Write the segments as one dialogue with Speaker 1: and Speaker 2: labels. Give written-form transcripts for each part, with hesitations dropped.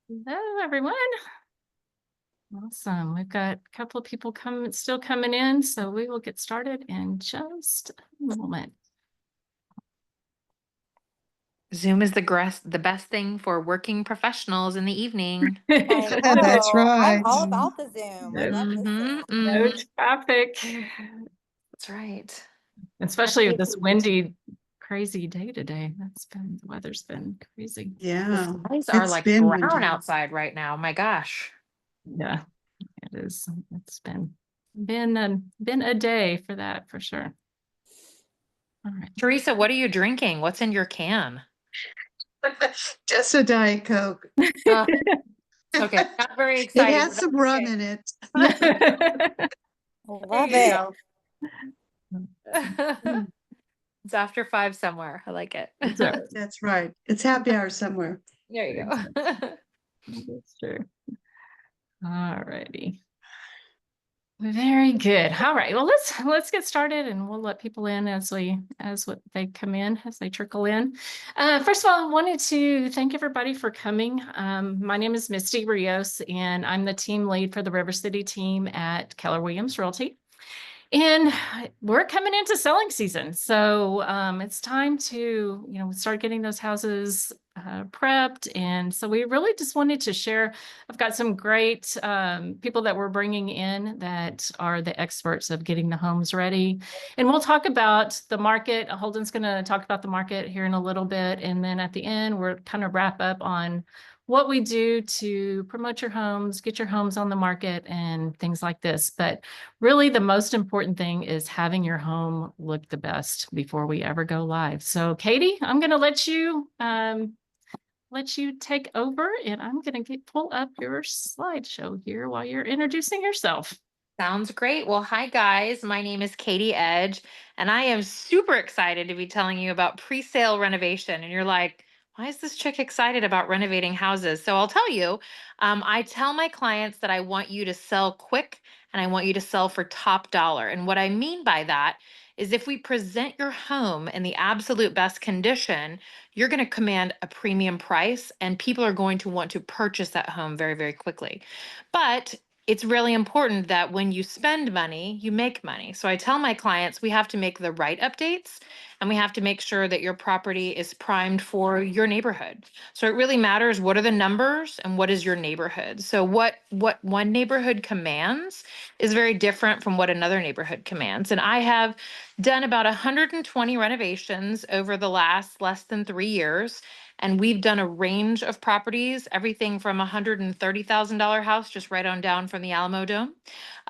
Speaker 1: Hello, everyone. Awesome. We've got a couple of people still coming in, so we will get started in just a moment.
Speaker 2: Zoom is the best thing for working professionals in the evening.
Speaker 3: That's right.
Speaker 4: I'm all about the Zoom. I love the Zoom.
Speaker 1: No traffic.
Speaker 2: That's right.
Speaker 1: Especially with this windy, crazy day today. The weather's been crazy.
Speaker 3: Yeah.
Speaker 2: The skies are like brown outside right now. My gosh.
Speaker 1: Yeah, it is. It's been a day for that for sure. All right.
Speaker 2: Teresa, what are you drinking? What's in your can?
Speaker 3: Just a Diet Coke.
Speaker 2: Okay, not very
Speaker 3: It
Speaker 2: exciting.
Speaker 3: has some rum in it.
Speaker 4: Love it.
Speaker 2: It's after 5 somewhere. I like it.
Speaker 3: That's right. It's happy hour somewhere.
Speaker 2: There you go.
Speaker 1: That's true. All righty. Very good. All right. Well, let's get started, and we'll let people in as they come in, as they trickle in. First of all, I wanted to thank everybody for coming. My name is Misty Rios, and I'm the team lead for the River City team at Keller Williams Realty. And we're coming into selling season. So it's time to, start getting those houses prepped. And so we really just wanted to share. I've got some great people that we're bringing in that are the experts of getting the homes ready. And we'll talk about the market. Holden's going to talk about the market here in a little bit. And then at the end, we're kind of wrap up on what we do to promote your homes, get your homes on the market, and things like this. But really, the most important thing is having your home look the best before we ever go live. So, Katie, I'm going to let you take over, and I'm going to pull up your slideshow here while you're introducing yourself.
Speaker 2: Sounds great. Well, hi guys. My name is Katie Edge, and I am super excited to be telling you about pre-sale renovation. And you're like, why is this chick excited about renovating houses? So I'll tell you, I tell my clients that I want you to sell quick and I want you to sell for top dollar. And what I mean by that is if we present your home in the absolute best condition, you're going to command a premium price and people are going to want to purchase that home very, very quickly. But it's really important that when you spend money, you make money. So I tell my clients we have to make the right updates and we have to make sure that your property is primed for your neighborhood. So it really matters what are the numbers and what is your neighborhood. So what one neighborhood commands is very different from what another neighborhood commands. And I have done about 120 renovations over the last less than 3 years. And we've done a range of properties, everything from a $130,000 house, just right on down from the Alamo Dome,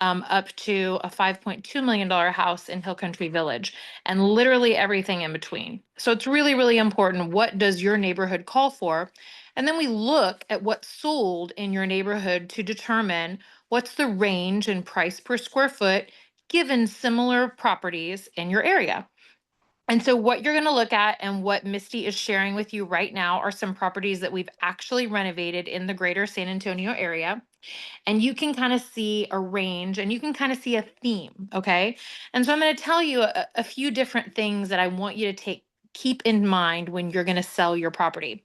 Speaker 2: up to a $5.2 million house in Hill Country Village, and literally everything in between. So it's really, really important. What does your neighborhood call for? And then we look at what's sold in your neighborhood to determine what's the range in price per square foot given similar properties in your area. And so what you're going to look at and what Misty is sharing with you right now are some properties that we've actually renovated in the greater San Antonio area. And you can kind of see a range and you can kind of see a theme, okay? And so I'm going to tell you a few different things that I want you to keep in mind when you're going to sell your property.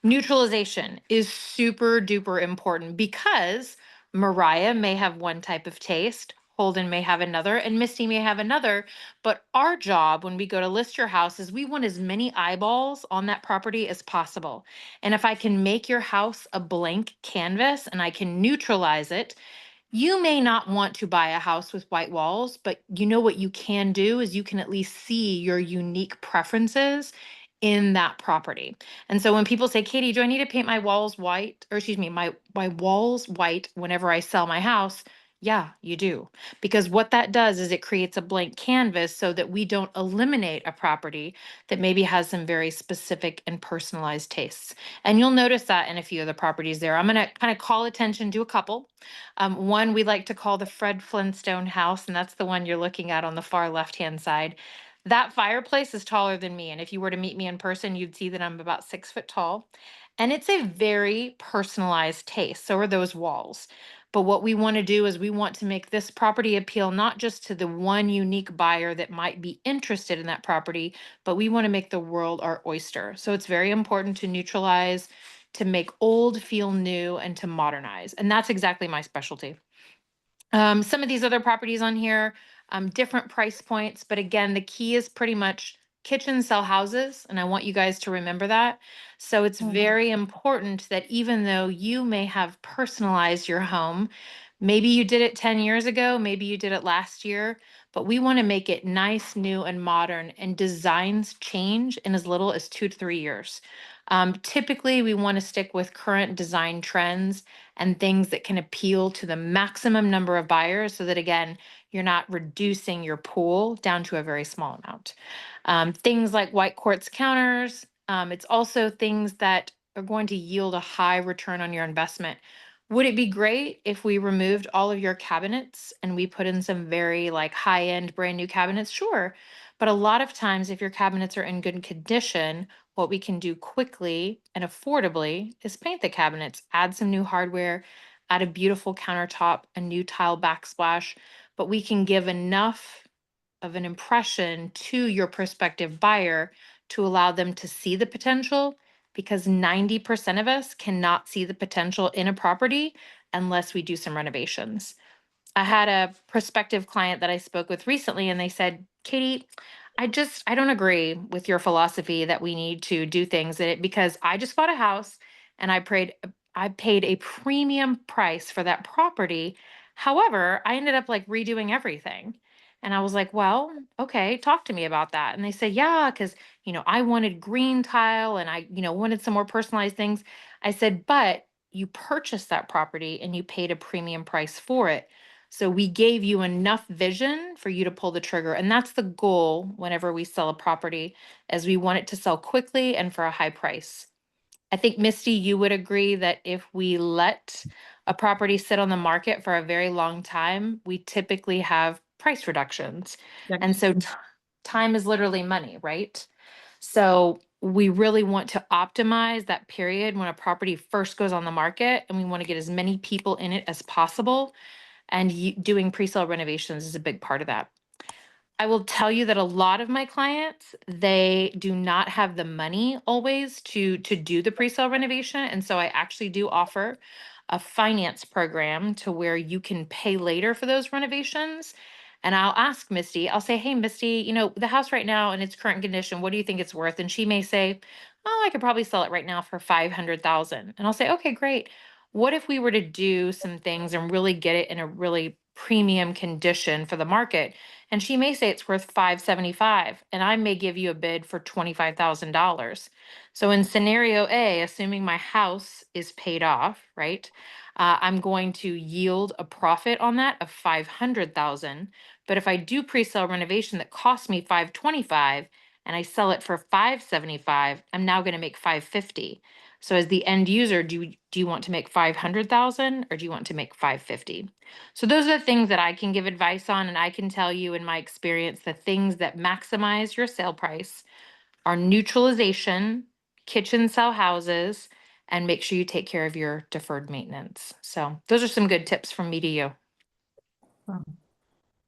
Speaker 2: Neutralization is super duper important because Mariah may have one type of taste, Holden may have another, and Misty may have another. But our job when we go to list your house is we want as many eyeballs on that property as possible. And if I can make your house a blank canvas and I can neutralize it, you may not want to buy a house with white walls, but you know what you can do is you can at least see your unique preferences in that property. And so when people say, Katie, do I need to paint my walls white? Or excuse me, my walls white whenever I sell my house? Yeah, you do. Because what that does is it creates a blank canvas so that we don't eliminate a property that maybe has some very specific and personalized tastes. And you'll notice that in a few of the properties there. I'm going to kind of call attention to a couple. One we like to call the Fred Flintstone house, and that's the one you're looking at on the far left-hand side. That fireplace is taller than me. And if you were to meet me in person, you'd see that I'm about 6 foot tall. And it's a very personalized taste. So are those walls. But what we want to do is we want to make this property appeal not just to the one unique buyer that might be interested in that property, but we want to make the world our oyster. So it's very important to neutralize, to make old feel new, and to modernize. And that's exactly my specialty. Some of these other properties on here, different price points, but again, the key is pretty much kitchens sell houses, and I want you guys to remember that. So it's very important that even though you may have personalized your home, maybe you did it 10 years ago, maybe you did it last year, but we want to make it nice, new, and modern, and designs change in as little as 2 to 3 years. Typically, we want to stick with current design trends and things that can appeal to the maximum number of buyers so that, again, you're not reducing your pool down to a very small amount. Things like white quartz counters. It's also things that are going to yield a high return on your investment. Would it be great if we removed all of your cabinets and we put in some very like high-end brand new cabinets? Sure. But a lot of times, if your cabinets are in good condition, what we can do quickly and affordably is paint the cabinets, add some new hardware, add a beautiful countertop, a new tile backsplash, but we can give enough of an impression to your prospective buyer to allow them to see the potential, because 90% of us cannot see the potential in a property unless we do some renovations. I had a prospective client that I spoke with recently, and they said, Katie, I don't agree with your philosophy that we need to do things in it, because I just bought a house and I paid a premium price for that property. However, I ended up like redoing everything. And I was like, well, okay, talk to me about that. And they said, yeah, because, I wanted green tile and I, wanted some more personalized things. I said, but you purchased that property and you paid a premium price for it. So we gave you enough vision for you to pull the trigger. And that's the goal whenever we sell a property, as we want it to sell quickly and for a high price. I think, Misty, you would agree that if we let a property sit on the market for a very long time, we typically have price reductions.
Speaker 1: Yep.
Speaker 2: And so time is literally money, right? So we really want to optimize that period when a property first goes on the market, and we want to get as many people in it as possible. And doing pre-sale renovations is a big part of that. I will tell you that a lot of my clients, they do not have the money always to do the pre-sale renovation. And so I actually do offer a finance program to where you can pay later for those renovations. And I'll ask Misty, I'll say, hey, Misty, the house right now in its current condition, what do you think it's worth? And she may say, oh, I could probably sell it right now for 500,000. And I'll say, okay, great. What if we were to do some things and really get it in a really premium condition for the market? And she may say it's worth 575, and I may give you a bid for $25,000. So in scenario A, assuming my house is paid off, right? I'm going to yield a profit on that of 500,000. But if I do pre-sale renovation that costs me 525 and I sell it for 575, I'm now going to make 550. So as the end user, do you want to make 500,000 or do you want to make 550? So those are the things that I can give advice on, and I can tell you in my experience, the things that maximize your sale price are neutralization, kitchen sell houses, and make sure you take care of your deferred maintenance. So those are some good tips from me to you.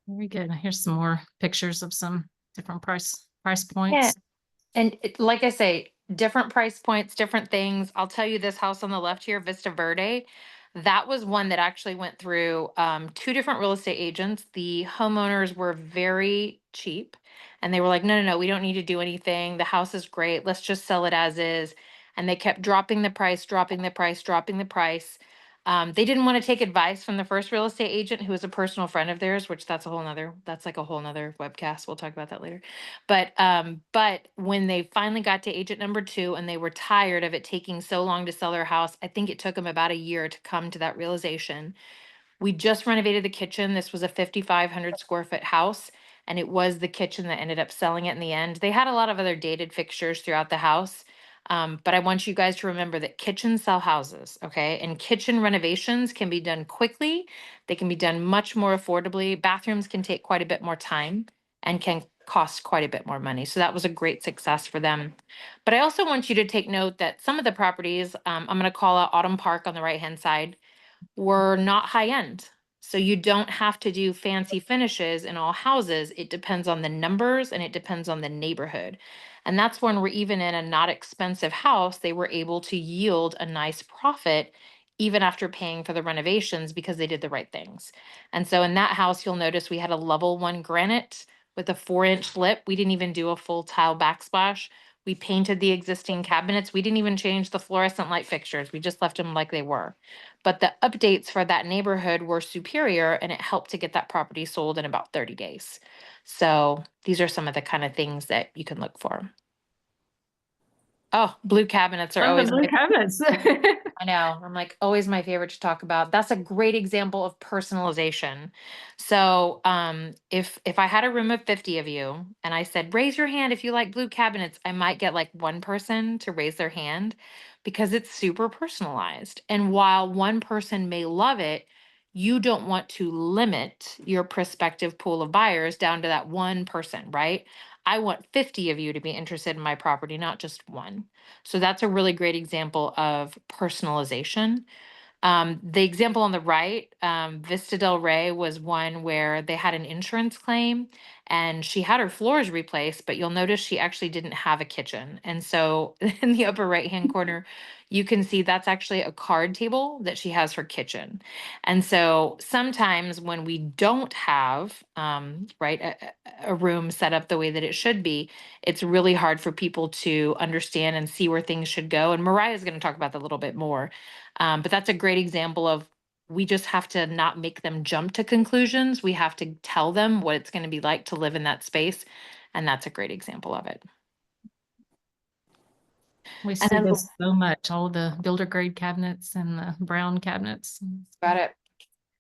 Speaker 1: Very good. Here's some more pictures of some different price points.
Speaker 2: Yeah. And like I say, different price points, different things. I'll tell you, this house on the left here, Vista Verde, that was one that actually went through 2 different real estate agents. The homeowners were very cheap, and they were like, no, we don't need to do anything. The house is great. Let's just sell it as is. And they kept dropping the price, dropping the price, dropping the price. They didn't want to take advice from the first real estate agent, who was a personal friend of theirs, which that's like a whole nother webcast. We'll talk about that later. But when they finally got to agent number 2 and they were tired of it taking so long to sell their house, I think it took them about a year to come to that realization. We just renovated the kitchen. This was a 5,500 square foot house, and it was the kitchen that ended up selling it in the end. They had a lot of other dated fixtures throughout the house. But I want you guys to remember that kitchens sell houses, okay? And kitchen renovations can be done quickly. They can be done much more affordably. Bathrooms can take quite a bit more time and can cost quite a bit more money. So that was a great success for them. But I also want you to take note that some of the properties, I'm going to call out Autumn Park on the right-hand side, were not high end. So you don't have to do fancy finishes in all houses. It depends on the numbers and it depends on the neighborhood. And that's when we're even in a not expensive house, they were able to yield a nice profit even after paying for the renovations because they did the right things. And so in that house, you'll notice we had a level 1 granite with a 4-inch lip. We didn't even do a full tile backsplash. We painted the existing cabinets. We didn't even change the fluorescent light fixtures. We just left them like they were. But the updates for that neighborhood were superior and it helped to get that property sold in about 30 days. So these are some of the kind of things that you can look for. Oh, blue cabinets are
Speaker 1: Oh, the
Speaker 2: always
Speaker 1: blue
Speaker 2: my
Speaker 1: cabinets.
Speaker 2: I know. I'm like always my favorite to talk about. That's a great example of personalization. So, if I had a room of 50 of you and I said, raise your hand if you like blue cabinets, I might get like one person to raise their hand because it's super personalized. And while one person may love it, you don't want to limit your prospective pool of buyers down to that one person, right? I want 50 of you to be interested in my property, not just one. So that's a really great example of personalization. The example on the right, Vista Del Rey was one where they had an insurance claim and she had her floors replaced, but you'll notice she actually didn't have a kitchen. And so in the upper right-hand corner, you can see that's actually a card table that she has her kitchen. And so sometimes when we don't have, right, a room set up the way that it should be, it's really hard for people to understand and see where things should go. And Mariah is going to talk about that a little bit more. But that's a great example of we just have to not make them jump to conclusions. We have to tell them what it's going to be like to live in that space. And that's a great example of it.
Speaker 1: We
Speaker 2: And
Speaker 1: see
Speaker 2: then
Speaker 1: this so much, all the builder grade cabinets and the brown cabinets.
Speaker 2: got it.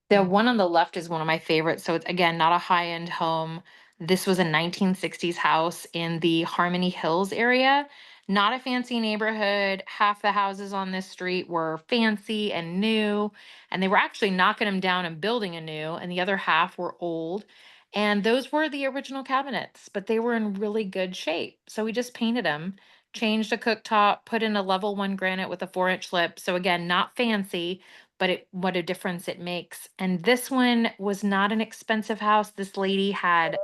Speaker 2: The one on the left is one of my favorites. So it's again not a high-end home. This was a 1960s house in the Harmony Hills area. Not a fancy neighborhood. Half the houses on this street were fancy and new, and they were actually knocking them down and building a new, and the other half were old. And those were the original cabinets, but they were in really good shape. So we just painted them, changed a cooktop, put in a level 1 granite with a 4-inch lip. So again, not fancy, but what a difference it makes. And this one was not an expensive house. This lady had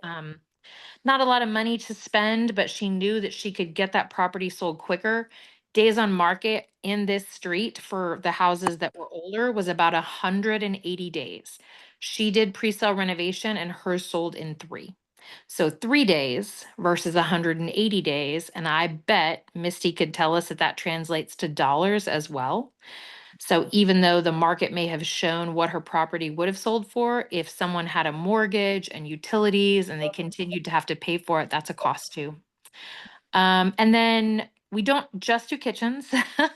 Speaker 2: not a lot of money to spend, but she knew that she could get that property sold quicker. Days on market in this street for the houses that were older was about 180 days. She did pre-sale renovation and hers sold in 3. So 3 days versus 180 days. And I bet Misty could tell us that that translates to dollars as well. So even though the market may have shown what her property would have sold for, if someone had a mortgage and utilities and they continued to have to pay for it, that's a cost too. And then we don't just do kitchens.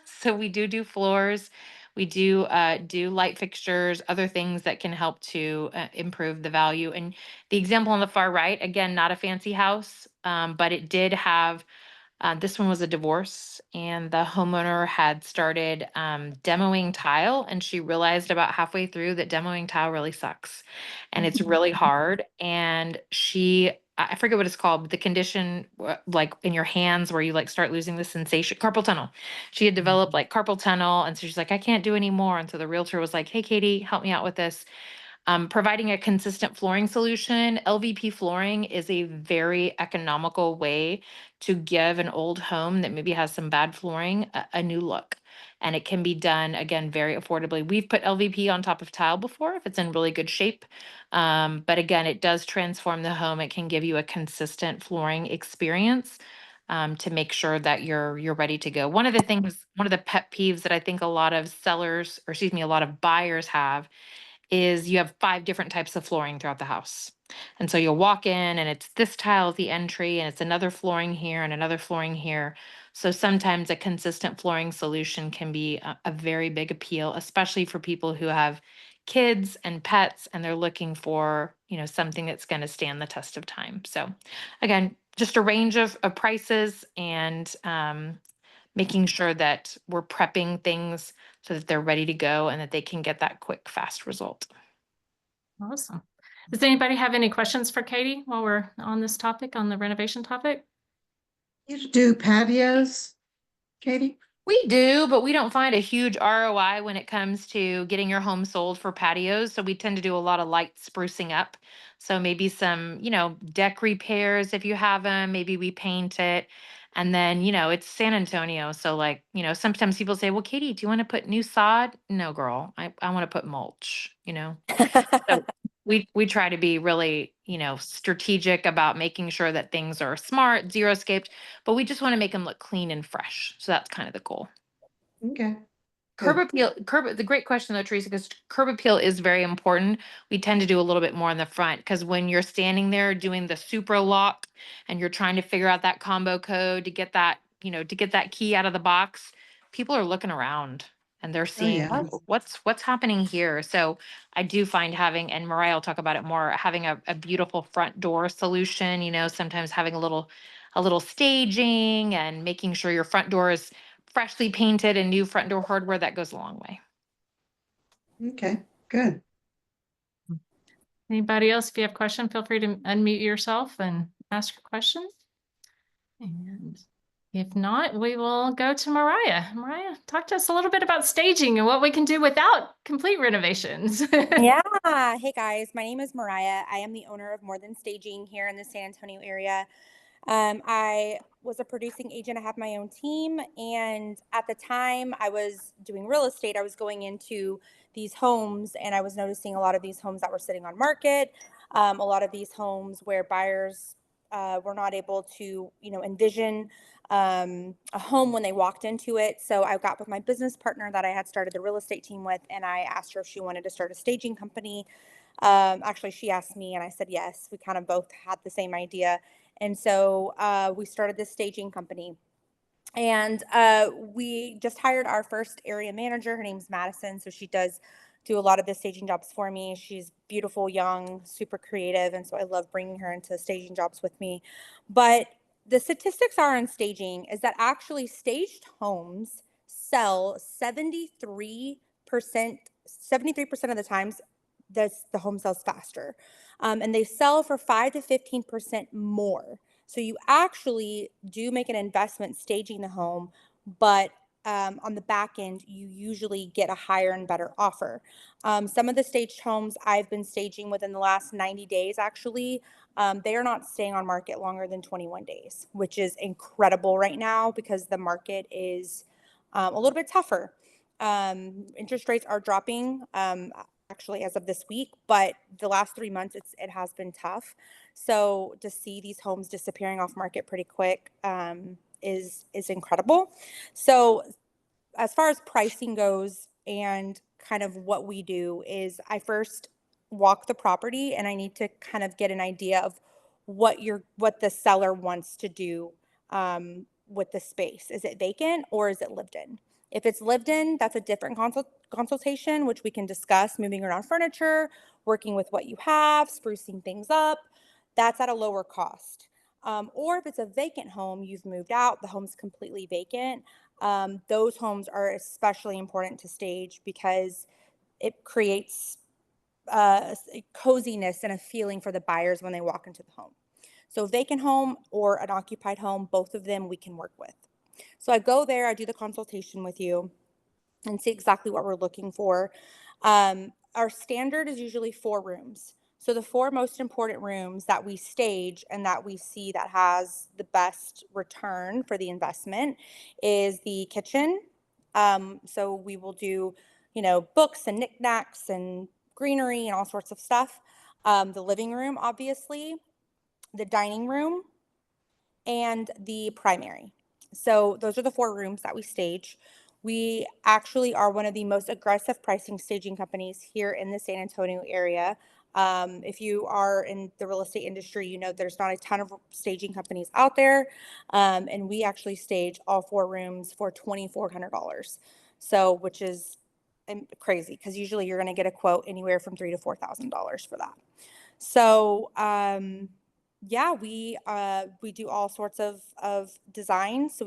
Speaker 2: So we do floors. We do light fixtures, other things that can help to improve the value. And the example on the far right, again, not a fancy house, but it did have this one was a divorce, and the homeowner had started demoing tile, and she realized about halfway through that demoing tile really sucks, and it's really hard. And I forget what it's called, but the condition, like in your hands, where you like start losing the sensation, carpal tunnel. She had developed like carpal tunnel, and so she's like, I can't do anymore. And so the realtor was like, hey, Katie, help me out with this. Providing a consistent flooring solution. LVP flooring is a very economical way to give an old home that maybe has some bad flooring a new look. And it can be done, again, very affordably. We've put LVP on top of tile before if it's in really good shape. But again, it does transform the home. It can give you a consistent flooring experience to make sure that you're ready to go. One of the pet peeves that I think a lot of sellers, or excuse me, a lot of buyers have is you have 5 different types of flooring throughout the house. And so you'll walk in and it's this tile at the entry and it's another flooring here and another flooring here. So sometimes a consistent flooring solution can be a very big appeal, especially for people who have kids and pets and they're looking for, something that's going to stand the test of time. So again, just a range of prices and making sure that we're prepping things so that they're ready to go and that they can get that quick, fast result.
Speaker 1: Awesome. Does anybody have any questions for Katie while we're on this topic, on the renovation topic?
Speaker 3: You do patios, Katie?
Speaker 2: We do, but we don't find a huge ROI when it comes to getting your home sold for patios. So we tend to do a lot of light sprucing up. So maybe some, deck repairs if you have them. Maybe we paint it. And then, it's San Antonio. So like, sometimes people say, well, Katie, do you want to put new sod? No, girl, I want to put mulch. So we try to be really, strategic about making sure that things are smart, zero scaped, but we just want to make them look clean and fresh. So that's kind of the goal.
Speaker 3: Okay.
Speaker 2: Curb
Speaker 3: Good.
Speaker 2: appeal, the great question though, Teresa, because curb appeal is very important. We tend to do a little bit more in the front because when you're standing there doing the super lock and you're trying to figure out that combo code to get that, to get that key out of the box, people are looking around and they're seeing
Speaker 3: yeah.
Speaker 2: what's happening here. So I do find having, and Mariah will talk about it more, having a beautiful front door solution, sometimes having a little staging and making sure your front door is freshly painted and new front door hardware, that goes a long way.
Speaker 3: Okay, good.
Speaker 1: Anybody else, if you have a question, feel free to unmute yourself and ask your question. And if not, we will go to Mariah. Mariah, talk to us a little bit about staging and what we can do without complete renovations.
Speaker 4: Yeah. Hey guys, my name is Mariah. I am the owner of More Than Staging here in the San Antonio area. I was a producing agent. I have my own team. And at the time I was doing real estate, I was going into these homes and I was noticing a lot of these homes that were sitting on market, a lot of these homes where buyers were not able to, envision a home when they walked into it. So I got with my business partner that I had started the real estate team with, and I asked her if she wanted to start a staging company. Actually, she asked me, and I said yes. We kind of both had the same idea. And so we started this staging company. And we just hired our first area manager. Her name's Madison. So she does do a lot of the staging jobs for me. She's beautiful, young, super creative. And so I love bringing her into staging jobs with me. But the statistics are on staging is that actually staged homes sell 73% of the times the home sells faster. And they sell for 5 to 15% more. So you actually do make an investment staging the home, but on the back end, you usually get a higher and better offer. Some of the staged homes I've been staging within the last 90 days, actually, they are not staying on market longer than 21 days, which is incredible right now because the market is a little bit tougher. Interest rates are dropping. Actually, as of this week, but the last 3 months, it has been tough. So to see these homes disappearing off market pretty quick is incredible. So as far as pricing goes and kind of what we do is I first walk the property and I need to kind of get an idea of what the seller wants to do with the space. Is it vacant or is it lived in? If it's lived in, that's a different consultation, which we can discuss moving around furniture, working with what you have, sprucing things up. That's at a lower cost. Or if it's a vacant home, you've moved out, the home's completely vacant. Those homes are especially important to stage because it creates a coziness and a feeling for the buyers when they walk into the home. So vacant home or an occupied home, both of them we can work with. So I go there, I do the consultation with you and see exactly what we're looking for. Our standard is usually 4 rooms. So the 4 most important rooms that we stage and that we see that has the best return for the investment is the kitchen. So we will do, books and knickknacks and greenery and all sorts of stuff. The living room, obviously, the dining room, and the primary. So those are the 4 rooms that we stage. We actually are one of the most aggressive pricing staging companies here in the San Antonio area. If you are in the real estate industry, there's not a ton of staging companies out there. And we actually stage all 4 rooms for $2,400. So, which is crazy because usually you're going to get a quote anywhere from $3,000 to $4,000 for that. So, yeah, we do all sorts of designs. So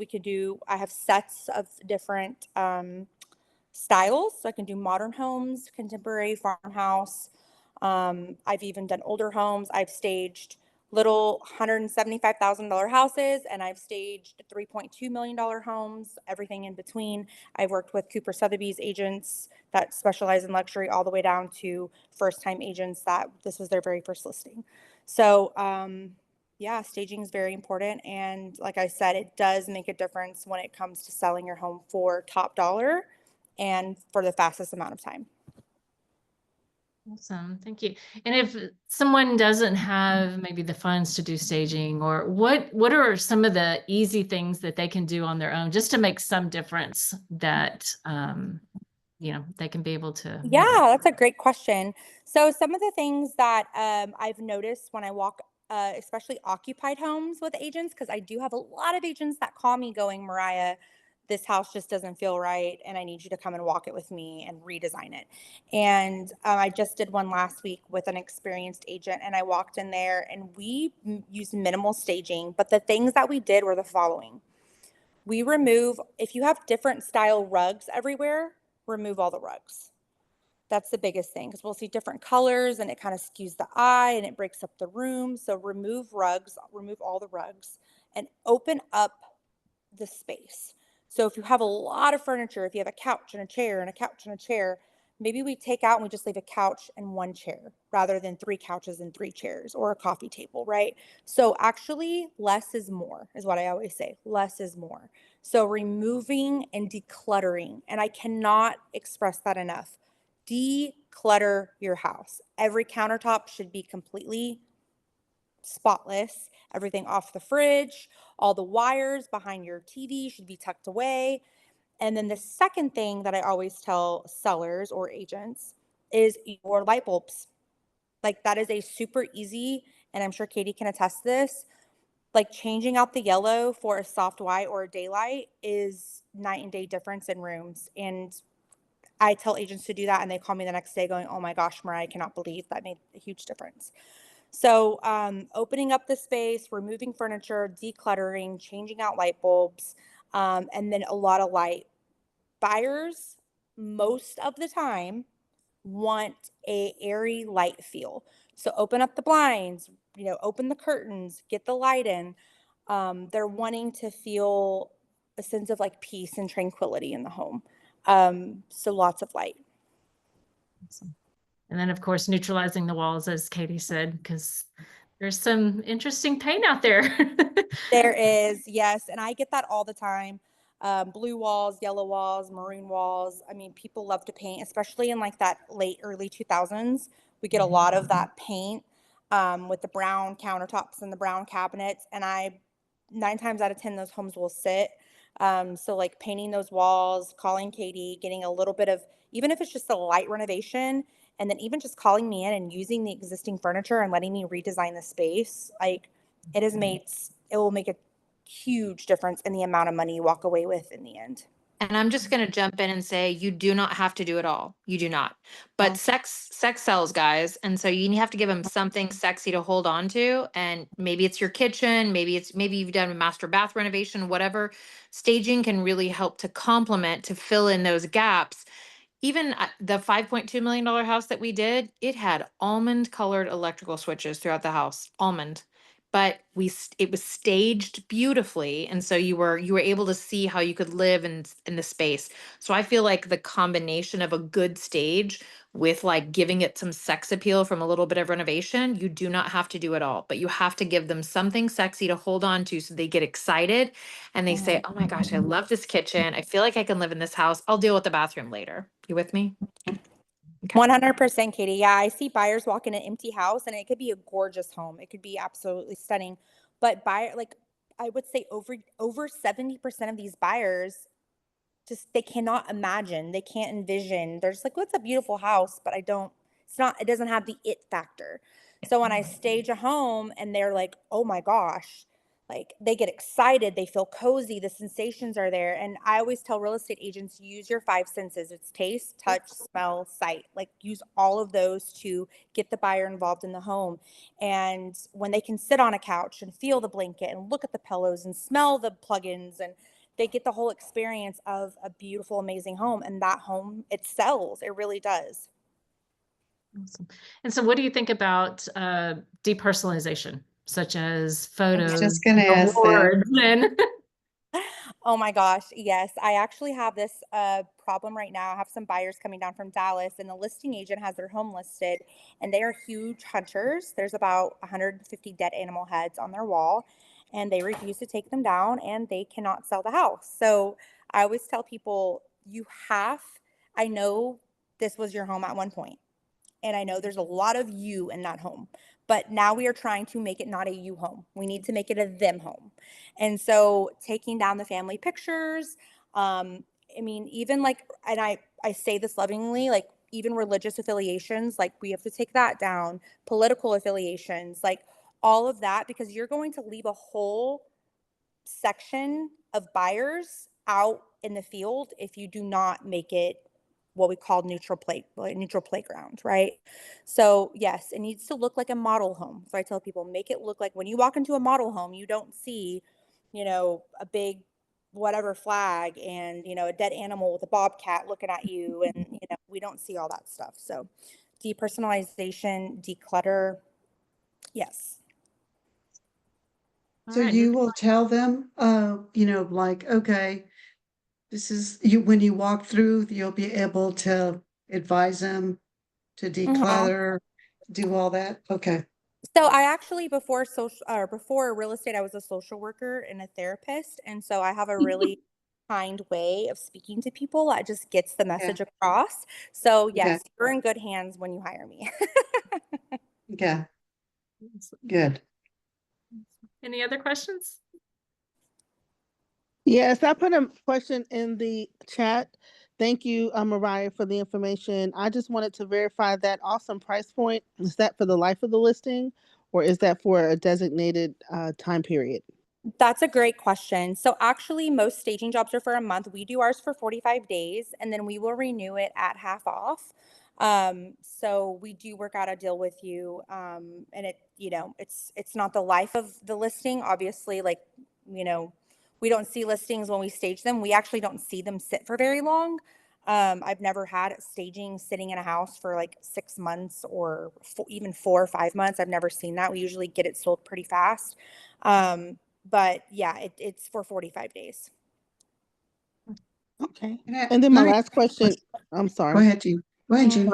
Speaker 4: I have sets of different styles. So I can do modern homes, contemporary farmhouse, I've even done older homes. I've staged little $175,000 houses, and I've staged $3.2 million homes, everything in between. I've worked with Cooper Sotheby's agents that specialize in luxury, all the way down to first-time agents that this was their very first listing. So, yeah, staging is very important. And like I said, it does make a difference when it comes to selling your home for top dollar and for the fastest amount of time.
Speaker 1: Awesome, thank you. And if someone doesn't have maybe the funds to do staging, or what are some of the easy things that they can do on their own just to make some difference that they can be able to
Speaker 4: Yeah, that's a great question. So some of the things that I've noticed when I walk, especially occupied homes with agents, because I do have a lot of agents that call me going, Mariah, this house just doesn't feel right, and I need you to come and walk it with me and redesign it. And I just did one last week with an experienced agent, and I walked in there and we used minimal staging, but the things that we did were the following. We remove, if you have different style rugs everywhere, remove all the rugs. That's the biggest thing, because we'll see different colors and it kind of skews the eye and it breaks up the room. So remove rugs, remove all the rugs, and open up the space. So if you have a lot of furniture, if you have a couch and a chair and a couch and a chair, maybe we take out and we just leave a couch and one chair rather than 3 couches and 3 chairs, or a coffee table, right? So actually, less is more, is what I always say. Less is more. So removing and decluttering, and I cannot express that enough. Declutter your house. Every countertop should be completely spotless. Everything off the fridge, all the wires behind your TV should be tucked away. And then the second thing that I always tell sellers or agents is your light bulbs. Like, that is a super easy, and I'm sure Katie can attest to this, like changing out the yellow for a soft white or a daylight is night and day difference in rooms. And I tell agents to do that, and they call me the next day going, oh my gosh, Mariah, I cannot believe that made a huge difference. So opening up the space, removing furniture, decluttering, changing out light bulbs, and then a lot of light. Buyers, most of the time, want a airy light feel. So open up the blinds, open the curtains, get the light in. They're wanting to feel a sense of like peace and tranquility in the home. So lots of light.
Speaker 1: Awesome. And then, of course, neutralizing the walls, as Katie said, because there's some interesting paint out there.
Speaker 4: There is, yes. And I get that all the time. Blue walls, yellow walls, maroon walls. I mean, people love to paint, especially in like that late, early 2000s. We get a lot of that paint with the brown countertops and the brown cabinets. And 9 times out of 10, those homes will sit. So like painting those walls, calling Katie, getting a little bit of, even if it's just a light renovation, and then even just calling me in and using the existing furniture and letting me redesign the space, like it will make a huge difference in the amount of money you walk away with in the end.
Speaker 2: And I'm just going to jump in and say, you do not have to do it all. You do not. But
Speaker 4: No.
Speaker 2: sex sells, guys. And so you have to give them something sexy to hold on to. And maybe it's your kitchen, maybe you've done a master bath renovation, whatever. Staging can really help to complement, to fill in those gaps. Even the $5.2 million house that we did, it had almond colored electrical switches throughout the house, almond. But it was staged beautifully, and so you were able to see how you could live in the space. So I feel like the combination of a good stage with like giving it some sex appeal from a little bit of renovation, you do not have to do it all, but you have to give them something sexy to hold on to so they get excited and they say, oh my gosh, I love this kitchen. I feel like I can live in this house. I'll deal with the bathroom later. You with me? Okay.
Speaker 4: 100%, Katie. Yeah, I see buyers walk in an empty house, and it could be a gorgeous home. It could be absolutely stunning, but I would say over 70% of these buyers they cannot imagine, they can't envision. They're just like, what's a beautiful house, but it doesn't have the it factor. So when I stage a home and they're like, oh my gosh, like they get excited, they feel cozy, the sensations are there. And I always tell real estate agents, use your 5 senses. It's taste, touch, smell, sight. Like, use all of those to get the buyer involved in the home. And when they can sit on a couch and feel the blanket and look at the pillows and smell the plugins, and they get the whole experience of a beautiful, amazing home. And that home, it sells. It really does.
Speaker 1: Awesome. And so what do you think about depersonalization, such as photos,
Speaker 3: just gonna ask that.
Speaker 1: awards, and
Speaker 4: Oh my gosh, yes. I actually have this problem right now. I have some buyers coming down from Dallas, and the listing agent has their home listed, and they are huge hunters. There's about 150 dead animal heads on their wall, and they refuse to take them down, and they cannot sell the house. So I always tell people, you have, I know this was your home at one point. And I know there's a lot of you in that home, but now we are trying to make it not a you home. We need to make it a them home. And so taking down the family pictures, I mean, even like, and I say this lovingly, like even religious affiliations, like we have to take that down, political affiliations, like all of that, because you're going to leave a whole section of buyers out in the field if you do not make it what we call neutral playground, right? So yes, it needs to look like a model home. So I tell people, make it look like when you walk into a model home, you don't see, a big whatever flag and a dead animal with a bobcat looking at you, and we don't see all that stuff. So depersonalization, declutter, yes.
Speaker 1: all
Speaker 3: So
Speaker 1: right.
Speaker 3: you will tell them, like, okay, this is you, when you walk through, you'll be able to advise them to
Speaker 4: Mhm.
Speaker 3: declutter, do all that. Okay.
Speaker 4: So I actually before real estate, I was a social worker and a therapist, and so I have a really kind way of speaking to people that just gets the
Speaker 3: Yeah.
Speaker 4: message across. So
Speaker 3: Okay.
Speaker 4: yes, you're in good hands when you hire me.
Speaker 3: Okay. Good.
Speaker 1: Any other questions?
Speaker 5: Yes, I put a question in the chat. Thank you, Mariah, for the information. I just wanted to verify that awesome price point. Is that for the life of the listing, or is that for a designated time period?
Speaker 4: That's a great question. So actually, most staging jobs are for a month. We do ours for 45 days, and then we will renew it at half off. So we do work out a deal with you. And it's not the life of the listing. Obviously, like, you know, we don't see listings when we stage them. We actually don't see them sit for very long. I've never had staging sitting in a house for like 6 months or even 4 or 5 months. I've never seen that. We usually get it sold pretty fast. But yeah, it's for 45 days.
Speaker 5: Okay.
Speaker 3: And
Speaker 5: And then my last question, I'm
Speaker 3: Go
Speaker 5: sorry.
Speaker 3: ahead, Jean. Go ahead, Jean.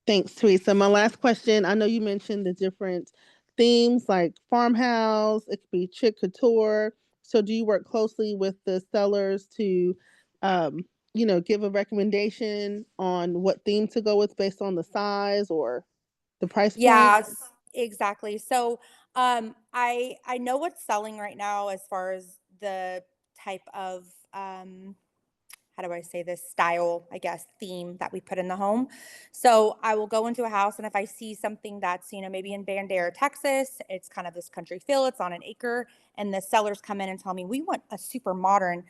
Speaker 5: Thanks, Teresa. My last question, I know you mentioned the different themes like farmhouse, it could be chic couture. So do you work closely with the sellers to, give a recommendation on what theme to go with based on the size or the price point?
Speaker 4: Yeah, exactly. So I know what's selling right now as far as the type of how do I say this, style, I guess, theme that we put in the home. So I will go into a house, and if I see something that's, maybe in Bandera, Texas, it's kind of this country feel, it's on an acre, and the sellers come in and tell me, we want a super modern,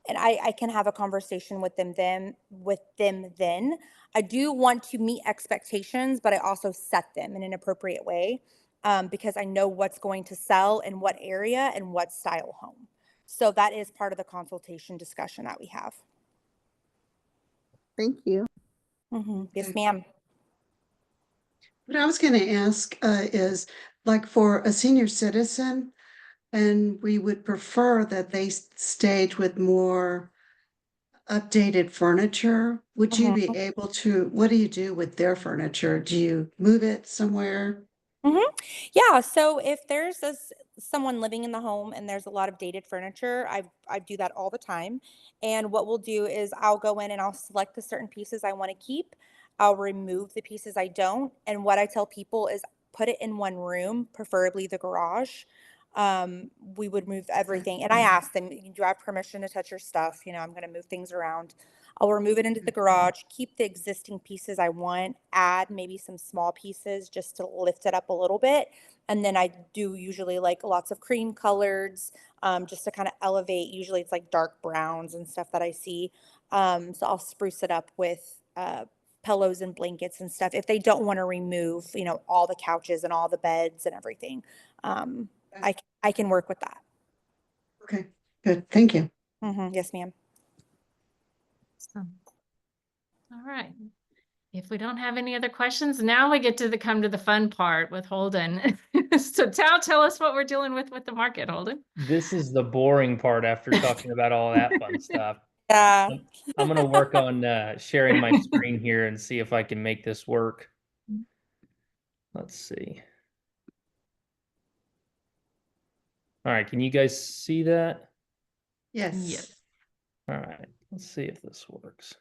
Speaker 4: and I can have a conversation with them then. I do want to meet expectations, but I also set them in an appropriate way, because I know what's going to sell in what area and what style home. So that is part of the consultation discussion that we have.
Speaker 5: Thank you.
Speaker 4: Yes,
Speaker 3: Okay.
Speaker 4: ma'am.
Speaker 3: What I was going to ask is like for a senior citizen, and we would prefer that they stage with more updated furniture. Would you be able to, what do you do with their furniture? Do you move it somewhere?
Speaker 4: Yeah. So if there's someone living in the home and there's a lot of dated furniture, I do that all the time. And what we'll do is I'll go in and I'll select the certain pieces I want to keep. I'll remove the pieces I don't. And what I tell people is put it in one room, preferably the garage. We would move everything. And I ask them, do I have permission to touch your stuff? I'm going to move things around. I'll remove it into the garage, keep the existing pieces I want, add maybe some small pieces just to lift it up a little bit. And then I do usually like lots of cream colors, just to kind of elevate. Usually it's like dark browns and stuff that I see. So I'll spruce it up with pillows and blankets and stuff if they don't want to remove, all the couches and all the beds and everything. I can work with that.
Speaker 3: Okay, good. Thank you.
Speaker 4: Yes, ma'am.
Speaker 1: So, all right. If we don't have any other questions, now we get to come to the fun part with Holden. So tell us what we're dealing with the market, Holden.
Speaker 6: This is the boring part after talking about all that fun stuff.
Speaker 4: Yeah.
Speaker 6: I'm gonna work on sharing my screen here and see if I can make this work. Let's see. All right, can you guys see that?
Speaker 3: Yes.
Speaker 1: Yes.
Speaker 6: All right, let's see if this works.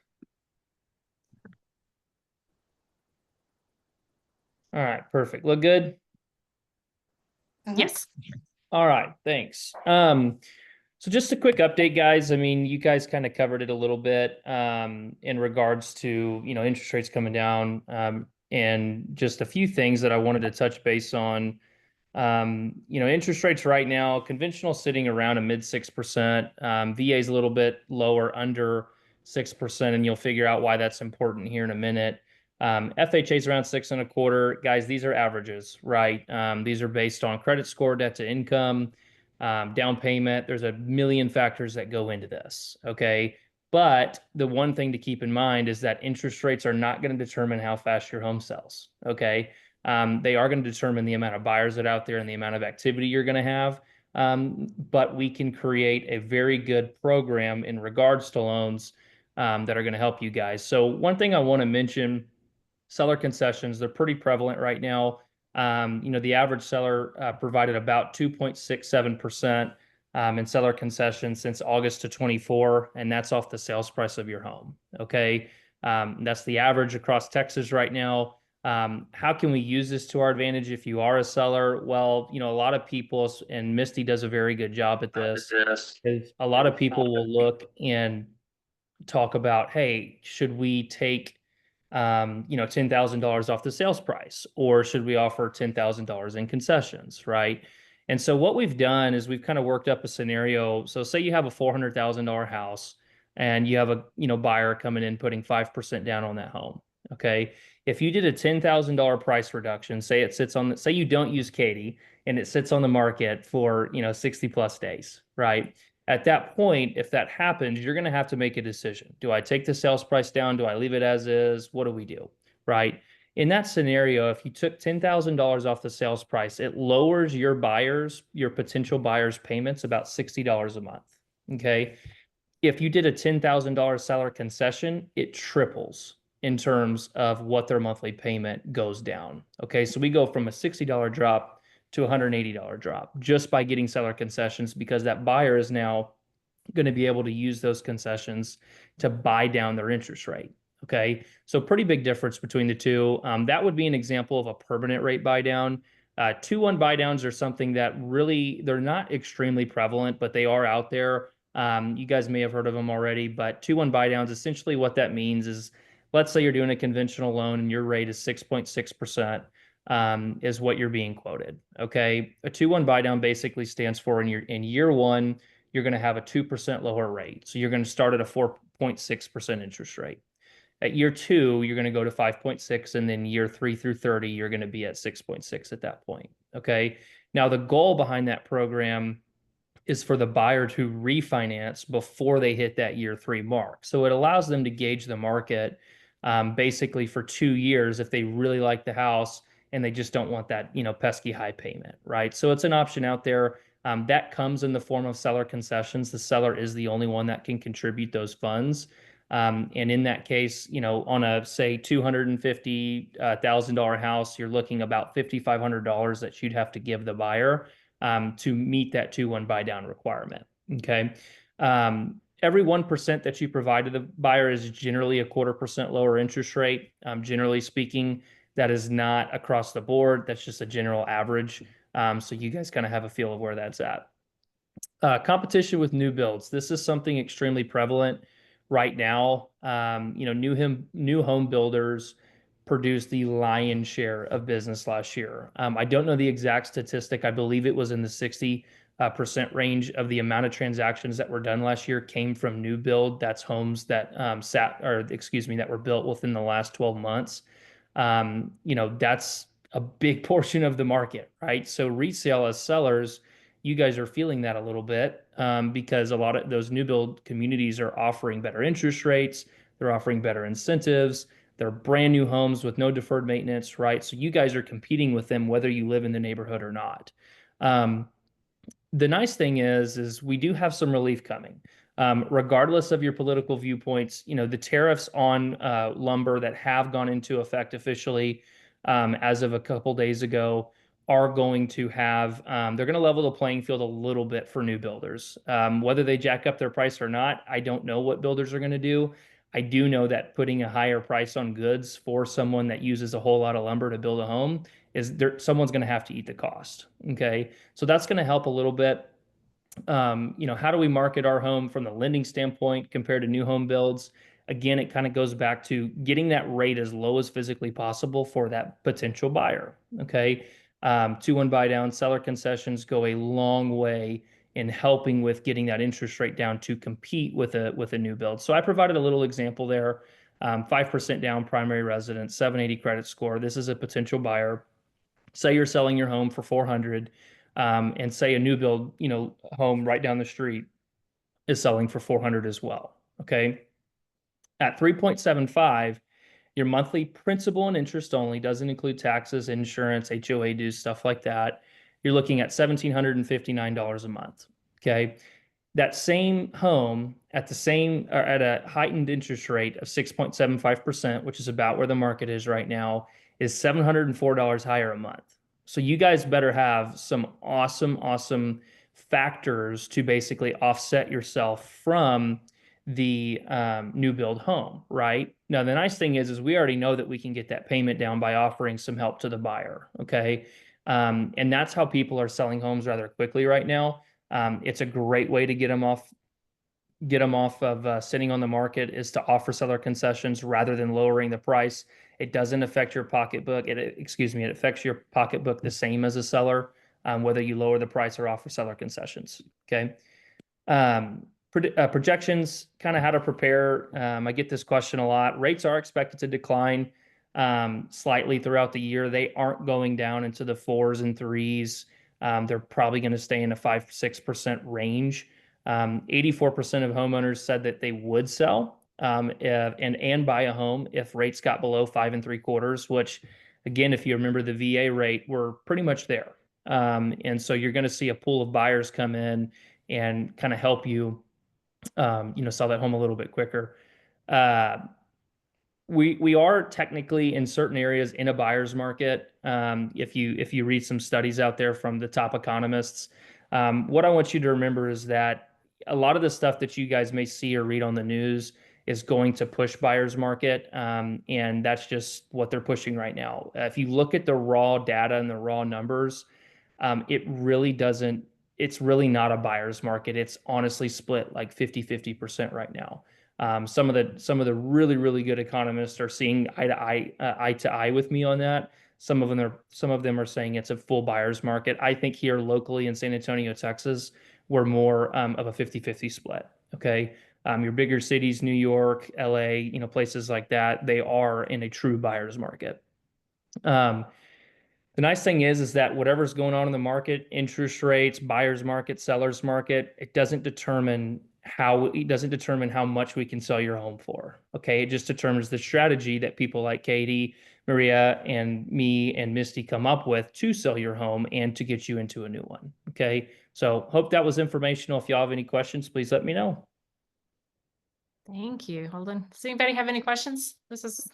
Speaker 6: All right, perfect. Look good?
Speaker 3: Uh-huh.
Speaker 1: Yes.
Speaker 6: All right, thanks. So just a quick update, guys. I mean, you guys kind of covered it a little bit in regards to, interest rates coming down, and just a few things that I wanted to touch base on. Interest rates right now, conventional sitting around a mid 6%. VA is a little bit lower, under 6%, and you'll figure out why that's important here in a minute. FHA is around 6.25. Guys, these are averages, right? These are based on credit score, debt to income, down payment. There's a million factors that go into this. Okay. But the one thing to keep in mind is that interest rates are not going to determine how fast your home sells. Okay. They are going to determine the amount of buyers that are out there and the amount of activity you're going to have. But we can create a very good program in regards to loans that are going to help you guys. So one thing I want to mention, seller concessions, they're pretty prevalent right now. The average seller provided about 2.67% in seller concessions since August of 24, and that's off the sales price of your home. Okay. That's the average across Texas right now. How can we use this to our advantage if you are a seller? Well, a lot of people, and Misty does a very good job at this, is a lot of people will look and talk about, hey, should we take $10,000 off the sales price, or should we offer $10,000 in concessions, right? And so what we've done is we've kind of worked up a scenario. So say you have a $400,000 house and you have a buyer coming in putting 5% down on that home. Okay. If you did a $10,000 price reduction, say it sits on say you don't use Katie and it sits on the market for 60 plus days, right? At that point, if that happens, you're going to have to make a decision. Do I take the sales price down? Do I leave it as is? What do we do? Right? In that scenario, if you took $10,000 off the sales price, it lowers your potential buyers' payments about $60 a month. Okay. If you did a $10,000 seller concession, it triples in terms of what their monthly payment goes down. Okay. So we go from a $60 drop to $180 drop just by getting seller concessions, because that buyer is now going to be able to use those concessions to buy down their interest rate. Okay. So pretty big difference between the two. That would be an example of a permanent rate buy down. 2-1 buy downs are something that really, they're not extremely prevalent, but they are out there. You guys may have heard of them already, but 2-1 buy downs, essentially what that means is, let's say you're doing a conventional loan and your rate is 6.6%. Is what you're being quoted. Okay. A 2-1 buy down basically stands for in year one, you're going to have a 2% lower rate. So you're going to start at a 4.6% interest rate. At year two, you're going to go to 5.6. And then year 3 through 30, you're going to be at 6.6 at that point. Okay. Now the goal behind that program is for the buyer to refinance before they hit that year 3 mark. So it allows them to gauge the market basically for 2 years if they really like the house and they just don't want that, pesky high payment, right? So it's an option out there that comes in the form of seller concessions. The seller is the only one that can contribute those funds. And in that case, on a say $250,000 house, you're looking about $5,500 that you'd have to give the buyer to meet that 2-1 buy down requirement. Okay. Every 1% that you provide to the buyer is generally a 0.25% lower interest rate. Generally speaking, that is not across the board. That's just a general average. So you guys kind of have a feel of where that's at. Competition with new builds. This is something extremely prevalent right now. New home builders produced the lion's share of business last year. I don't know the exact statistic. I believe it was in the 60% range of the amount of transactions that were done last year came from new build. That's homes that that were built within the last 12 months. That's a big portion of the market, right? So resale as sellers, you guys are feeling that a little bit because a lot of those new build communities are offering better interest rates. They're offering better incentives. They're brand new homes with no deferred maintenance, right? So you guys are competing with them whether you live in the neighborhood or not. The nice thing is we do have some relief coming. Regardless of your political viewpoints, the tariffs on lumber that have gone into effect officially as of a couple days ago are going to have, they're going to level the playing field a little bit for new builders. Whether they jack up their price or not, I don't know what builders are going to do. I do know that putting a higher price on goods for someone that uses a whole lot of lumber to build a home is there, someone's going to have to eat the cost. Okay. So that's going to help a little bit. How do we market our home from the lending standpoint compared to new home builds? Again, it kind of goes back to getting that rate as low as physically possible for that potential buyer. Okay. 2-1 buy down, seller concessions go a long way in helping with getting that interest rate down to compete with a new build. So I provided a little example there. 5% down, primary residence, 780 credit score. This is a potential buyer. Say you're selling your home for 400, and say a new build, home right down the street is selling for 400 as well. Okay. At 3.75, your monthly principal and interest only, doesn't include taxes, insurance, HOA dues, stuff like that. You're looking at $1,759 a month. Okay. That same home at at a heightened interest rate of 6.75%, which is about where the market is right now, is $704 higher a month. So you guys better have some awesome factors to basically offset yourself from the new build home, right? Now, the nice thing is we already know that we can get that payment down by offering some help to the buyer. Okay. And that's how people are selling homes rather quickly right now. It's a great way to get them off of sitting on the market, is to offer seller concessions rather than lowering the price. It doesn't affect your pocketbook. It affects your pocketbook the same as a seller, whether you lower the price or offer seller concessions. Okay. Projections, kind of how to prepare. I get this question a lot. Rates are expected to decline slightly throughout the year. They aren't going down into the 4s and 3s. They're probably going to stay in a 5-6% range. 84% of homeowners said that they would sell and buy a home if rates got below 5.75, which, again, if you remember the VA rate, we're pretty much there. And so you're going to see a pool of buyers come in and kind of help you, sell that home a little bit quicker. We are technically in certain areas in a buyer's market. If you read some studies out there from the top economists, what I want you to remember is that a lot of the stuff that you guys may see or read on the news is going to push buyer's market, and that's just what they're pushing right now. If you look at the raw data and the raw numbers, it's really not a buyer's market. It's honestly split like 50-50% right now. Some of the really good economists are seeing eye to eye with me on that. Some of them are saying it's a full buyer's market. I think here locally in San Antonio, Texas, we're more of a 50-50 split. Okay. Your bigger cities, New York, LA, places like that, they are in a true buyer's market. The nice thing is that whatever's going on in the market, interest rates, buyer's market, seller's market, it doesn't determine how much we can sell your home for. Okay. It just determines the strategy that people like Katie, Maria, and me and Misty come up with to sell your home and to get you into a new one. Okay. So hope that was informational. If y'all have any questions, please let me know.
Speaker 1: Thank you. Holden. Does anybody have any questions? This is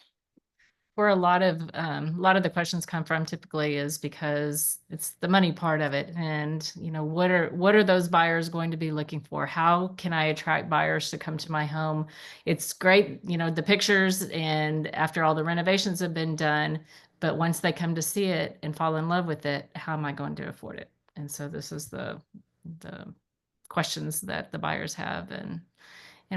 Speaker 1: where a lot of the questions come from typically, is because it's the money part of it. And, what are those buyers going to be looking for? How can I attract buyers to come to my home? It's great, the pictures, and after all the renovations have been done, but once they come to see it and fall in love with it, how am I going to afford it? And so this is the questions that the buyers have, and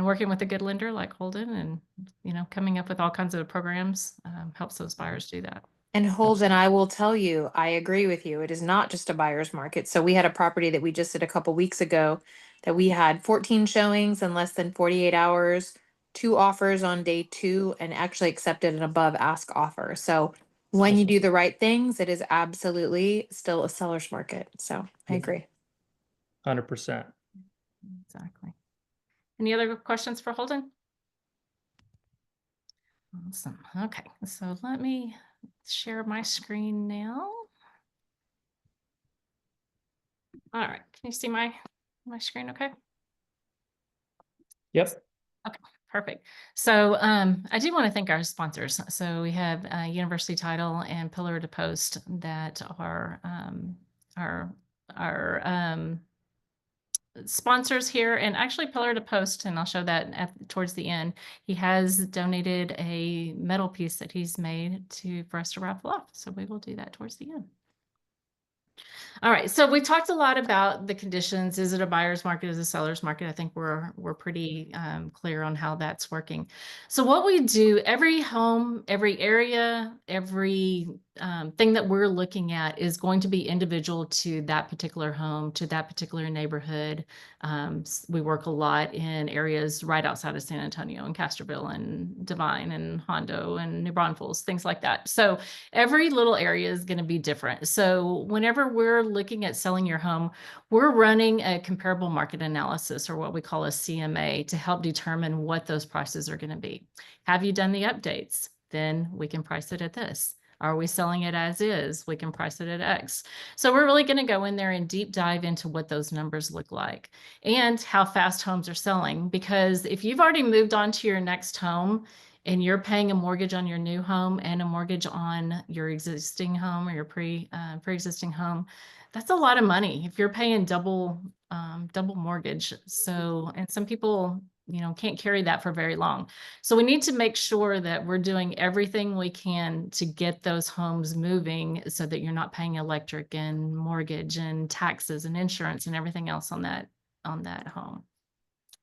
Speaker 1: working with a good lender like Holden, and coming up with all kinds of programs helps those buyers do that.
Speaker 2: And Holden, I will tell you, I agree with you. It is not just a buyer's market. So we had a property that we just did a couple weeks ago that we had 14 showings in less than 48 hours, 2 offers on day 2, and actually accepted an above ask offer. So when you do the right things, it is absolutely still a seller's market. So I agree.
Speaker 6: 100%.
Speaker 1: Exactly. Any other questions for Holden? Awesome. Okay, so let me share my screen now. All right, can you see my screen okay?
Speaker 6: Yep.
Speaker 1: Perfect. So I do want to thank our sponsors. So we have University Title and Pillar to Post that are our sponsors here, and actually Pillar to Post, and I'll show that towards the end. He has donated a metal piece that he's made for us to raffle off. So we will do that towards the end. All right, so we talked a lot about the conditions. Is it a buyer's market? Is it a seller's market? I think we're pretty clear on how that's working. So what we do, every home, every area, every thing that we're looking at is going to be individual to that particular home, to that particular neighborhood. We work a lot in areas right outside of San Antonio and Castroville and Divine and Hondo and New Braunfels, things like that. So every little area is going to be different. So whenever we're looking at selling your home, we're running a comparable market analysis, or what we call a CMA, to help determine what those prices are going to be. Have you done the updates? Then we can price it at this. Are we selling it as is? We can price it at X. So we're really going to go in there and deep dive into what those numbers look like and how fast homes are selling. Because if you've already moved on to your next home and you're paying a mortgage on your new home and a mortgage on your existing home or your pre-existing home, that's a lot of money if you're paying double mortgage. So, and some people, can't carry that for very long. So we need to make sure that we're doing everything we can to get those homes moving so that you're not paying electric and mortgage and taxes and insurance and everything else on that home.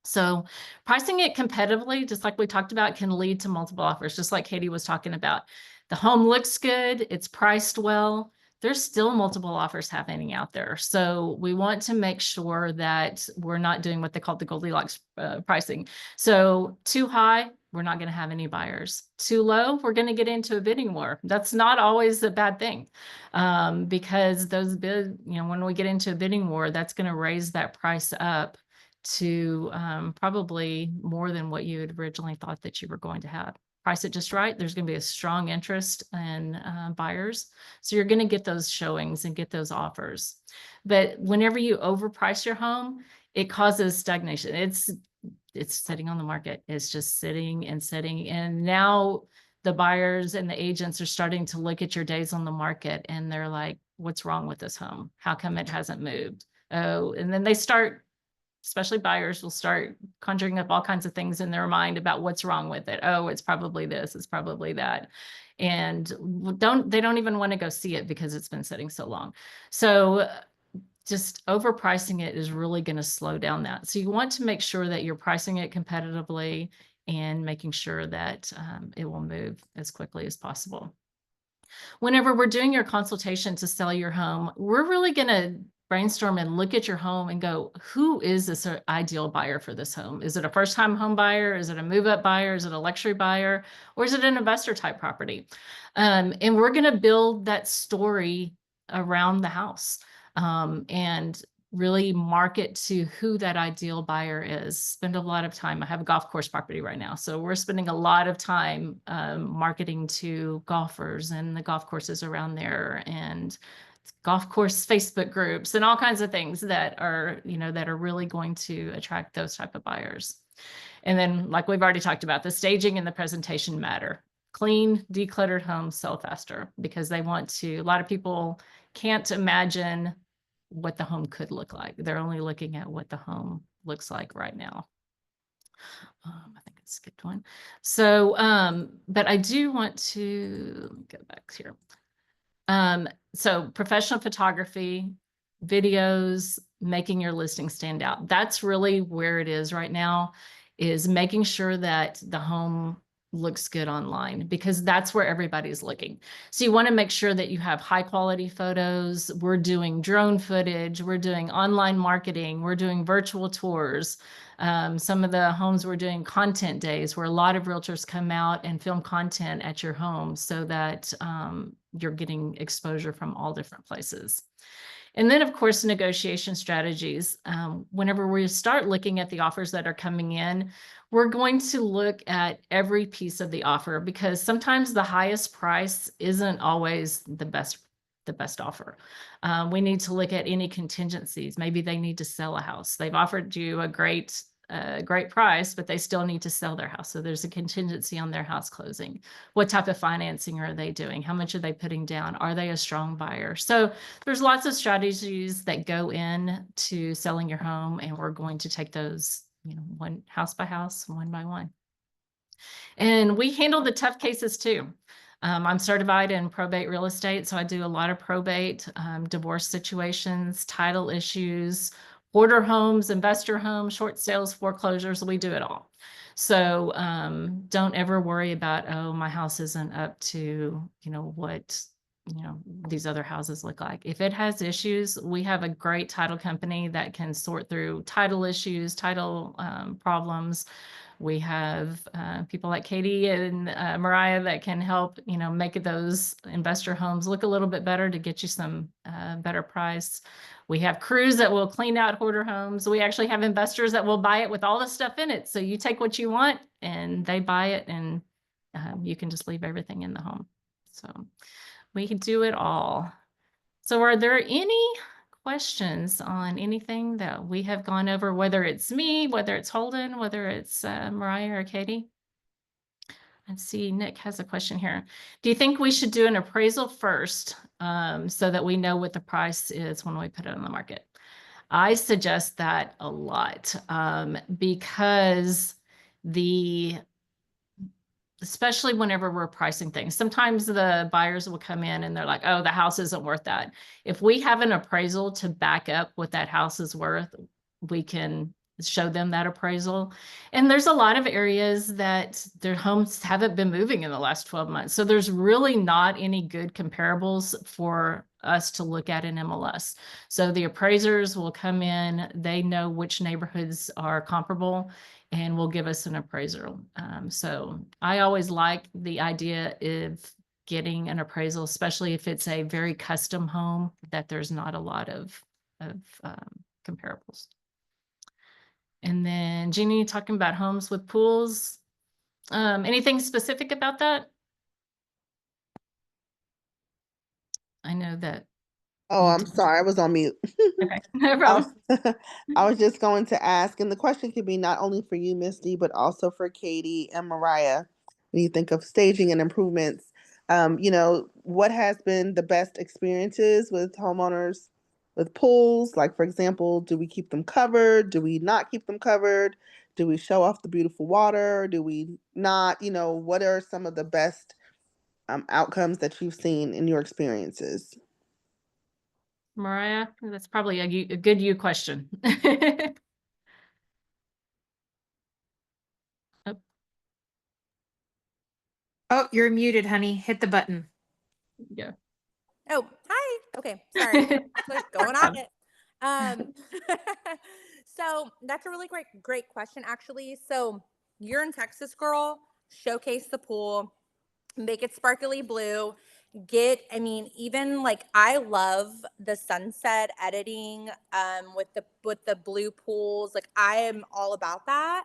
Speaker 1: So pricing it competitively, just like we talked about, can lead to multiple offers, just like Katie was talking about. The home looks good, it's priced well, there's still multiple offers happening out there. So we want to make sure that we're not doing what they call the Goldilocks pricing. So too high, we're not going to have any buyers. Too low, we're going to get into a bidding war. That's not always a bad thing, because those when we get into a bidding war, that's going to raise that price up to probably more than what you had originally thought that you were going to have. Price it just right, there's going to be a strong interest in buyers. So you're going to get those showings and get those offers. But whenever you overprice your home, it causes stagnation. It's sitting on the market. It's just sitting and sitting. And now the buyers and the agents are starting to look at your days on the market and they're like, what's wrong with this home? How come it hasn't moved? Oh, and then they start, especially buyers, will start conjuring up all kinds of things in their mind about what's wrong with it. Oh, it's probably this, it's probably that. And they don't even want to go see it because it's been sitting so long. So just overpricing it is really going to slow down that. So you want to make sure that you're pricing it competitively and making sure that it will move as quickly as possible. Whenever we're doing your consultation to sell your home, we're really going to brainstorm and look at your home and go, who is this ideal buyer for this home? Is it a first-time home buyer? Is it a move-up buyer? Is it a luxury buyer? Or is it an investor type property? And we're going to build that story around the house and really market to who that ideal buyer is. Spend a lot of time. I have a golf course property right now. So we're spending a lot of time marketing to golfers and the golf courses around there and golf course Facebook groups and all kinds of things that are, that are really going to attract those type of buyers. And then, like we've already talked about, the staging and the presentation matter. Clean, decluttered homes sell faster because they want to, a lot of people can't imagine what the home could look like. They're only looking at what the home looks like right now. I think I skipped one. So, but I do want to, let me go back here. So professional photography, videos, making your listing stand out. That's really where it is right now, is making sure that the home looks good online because that's where everybody's looking. So you want to make sure that you have high quality photos. We're doing drone footage. We're doing online marketing. We're doing virtual tours. Some of the homes we're doing content days where a lot of realtors come out and film content at your home so that you're getting exposure from all different places. And then, of course, negotiation strategies. Whenever we start looking at the offers that are coming in, we're going to look at every piece of the offer, because sometimes the highest price isn't always the best offer. We need to look at any contingencies. Maybe they need to sell a house. They've offered you a great price, but they still need to sell their house. So there's a contingency on their house closing. What type of financing are they doing? How much are they putting down? Are they a strong buyer? So there's lots of strategies that go in to selling your home, and we're going to take those, one house by house, one by one. And we handle the tough cases too. I'm certified in probate real estate, so I do a lot of probate, divorce situations, title issues, hoarder homes, investor homes, short sales, foreclosures. We do it all. So don't ever worry about, oh, my house isn't up to, what, these other houses look like. If it has issues, we have a great title company that can sort through title issues, title problems. We have people like Katie and Mariah that can help, make those investor homes look a little bit better to get you some better price. We have crews that will clean out hoarder homes. We actually have investors that will buy it with all the stuff in it. So you take what you want and they buy it, and you can just leave everything in the home. So we can do it all. So are there any questions on anything that we have gone over, whether it's me, whether it's Holden, whether it's Mariah or Katie? Let's see, Nick has a question here. Do you think we should do an appraisal first so that we know what the price is when we put it on the market? I suggest that a lot because especially whenever we're pricing things, sometimes the buyers will come in and they're like, oh, the house isn't worth that. If we have an appraisal to back up what that house is worth, we can show them that appraisal. And there's a lot of areas that their homes haven't been moving in the last 12 months. So there's really not any good comparables for us to look at in MLS. So the appraisers will come in, they know which neighborhoods are comparable, and will give us an appraisal. So I always like the idea of getting an appraisal, especially if it's a very custom home that there's not a lot of comparables. And then Jeannie, talking about homes with pools. Anything specific about that? I know that.
Speaker 5: Oh, I'm sorry, I was on mute.
Speaker 1: Okay, no problem.
Speaker 5: I was just going to ask, and the question could be not only for you, Misty, but also for Katie and Mariah. When you think of staging and improvements, what has been the best experiences with homeowners with pools? Like, for example, do we keep them covered? Do we not keep them covered? Do we show off the beautiful water? Do we not? What are some of the best outcomes that you've seen in your experiences?
Speaker 1: Mariah, that's probably a good you question.
Speaker 2: Oh, you're muted, honey. Hit the button.
Speaker 1: Yeah.
Speaker 4: Oh, hi. Okay, sorry. Like going on it. So that's a really great question, actually. So you're in Texas, girl. Showcase the pool, make it sparkly blue. Even like I love the sunset editing with the blue pools. Like I am all about that.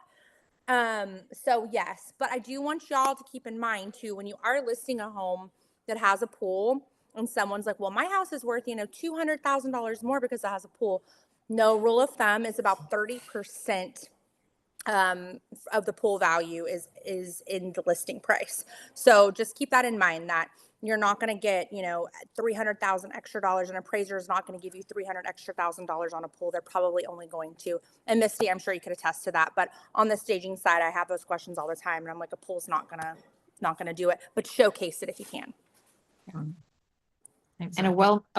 Speaker 4: So yes, but I do want y'all to keep in mind too, when you are listing a home that has a pool and someone's like, well, my house is worth, $200,000 more because it has a pool. No, rule of thumb is about 30% of the pool value is in the listing price. So just keep that in mind, that you're not going to get, $300,000 extra dollars. An appraiser is not going to give you $300,000 extra on a pool. They're probably only going to, and Misty, I'm sure you could attest to that. But on the staging side, I have those questions all the time, and I'm like, a pool's not gonna do it, but showcase it if you can.
Speaker 2: And a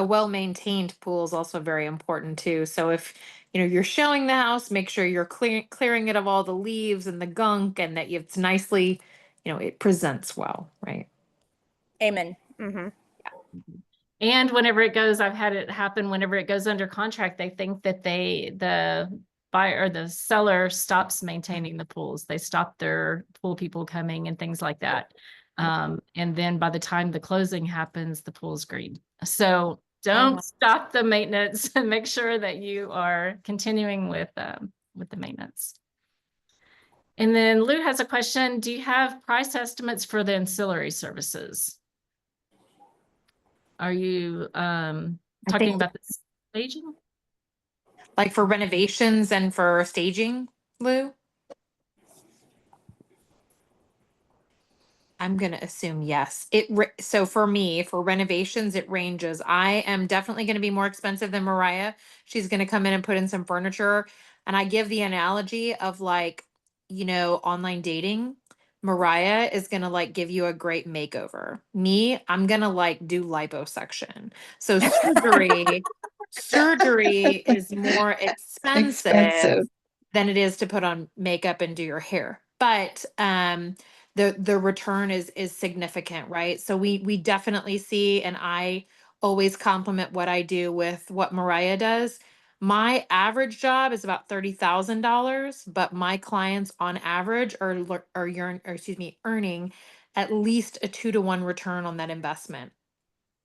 Speaker 2: well-maintained pool is also very important too. So if you're showing the house, make sure you're clearing it of all the leaves and the gunk, and that it's nicely, it presents well, right?
Speaker 4: Amen. Mm-hmm.
Speaker 1: And whenever it goes, I've had it happen, whenever it goes under contract, they think that the buyer or the seller stops maintaining the pools. They stop their pool people coming and things like that. And then by the time the closing happens, the pool's green. So don't
Speaker 2: wow.
Speaker 1: stop the maintenance and make sure that you are continuing with the maintenance. And then Lou has a question. Do you have price estimates for the ancillary services? Are you
Speaker 2: I
Speaker 1: talking
Speaker 2: think
Speaker 1: about the staging?
Speaker 2: like for renovations and for staging, Lou? I'm going to assume yes. So for me, for renovations, it ranges. I am definitely going to be more expensive than Mariah. She's going to come in and put in some furniture. And I give the analogy of like, online dating. Mariah is going to like give you a great makeover. Me, I'm going to like do liposuction. So surgery is more expensive than it is to put on makeup and do your hair. But the return is significant, right? So we definitely see, and I always compliment what I do with what Mariah does. My average job is about $30,000, but my clients on average earning at least a 2-to-1 return on that investment.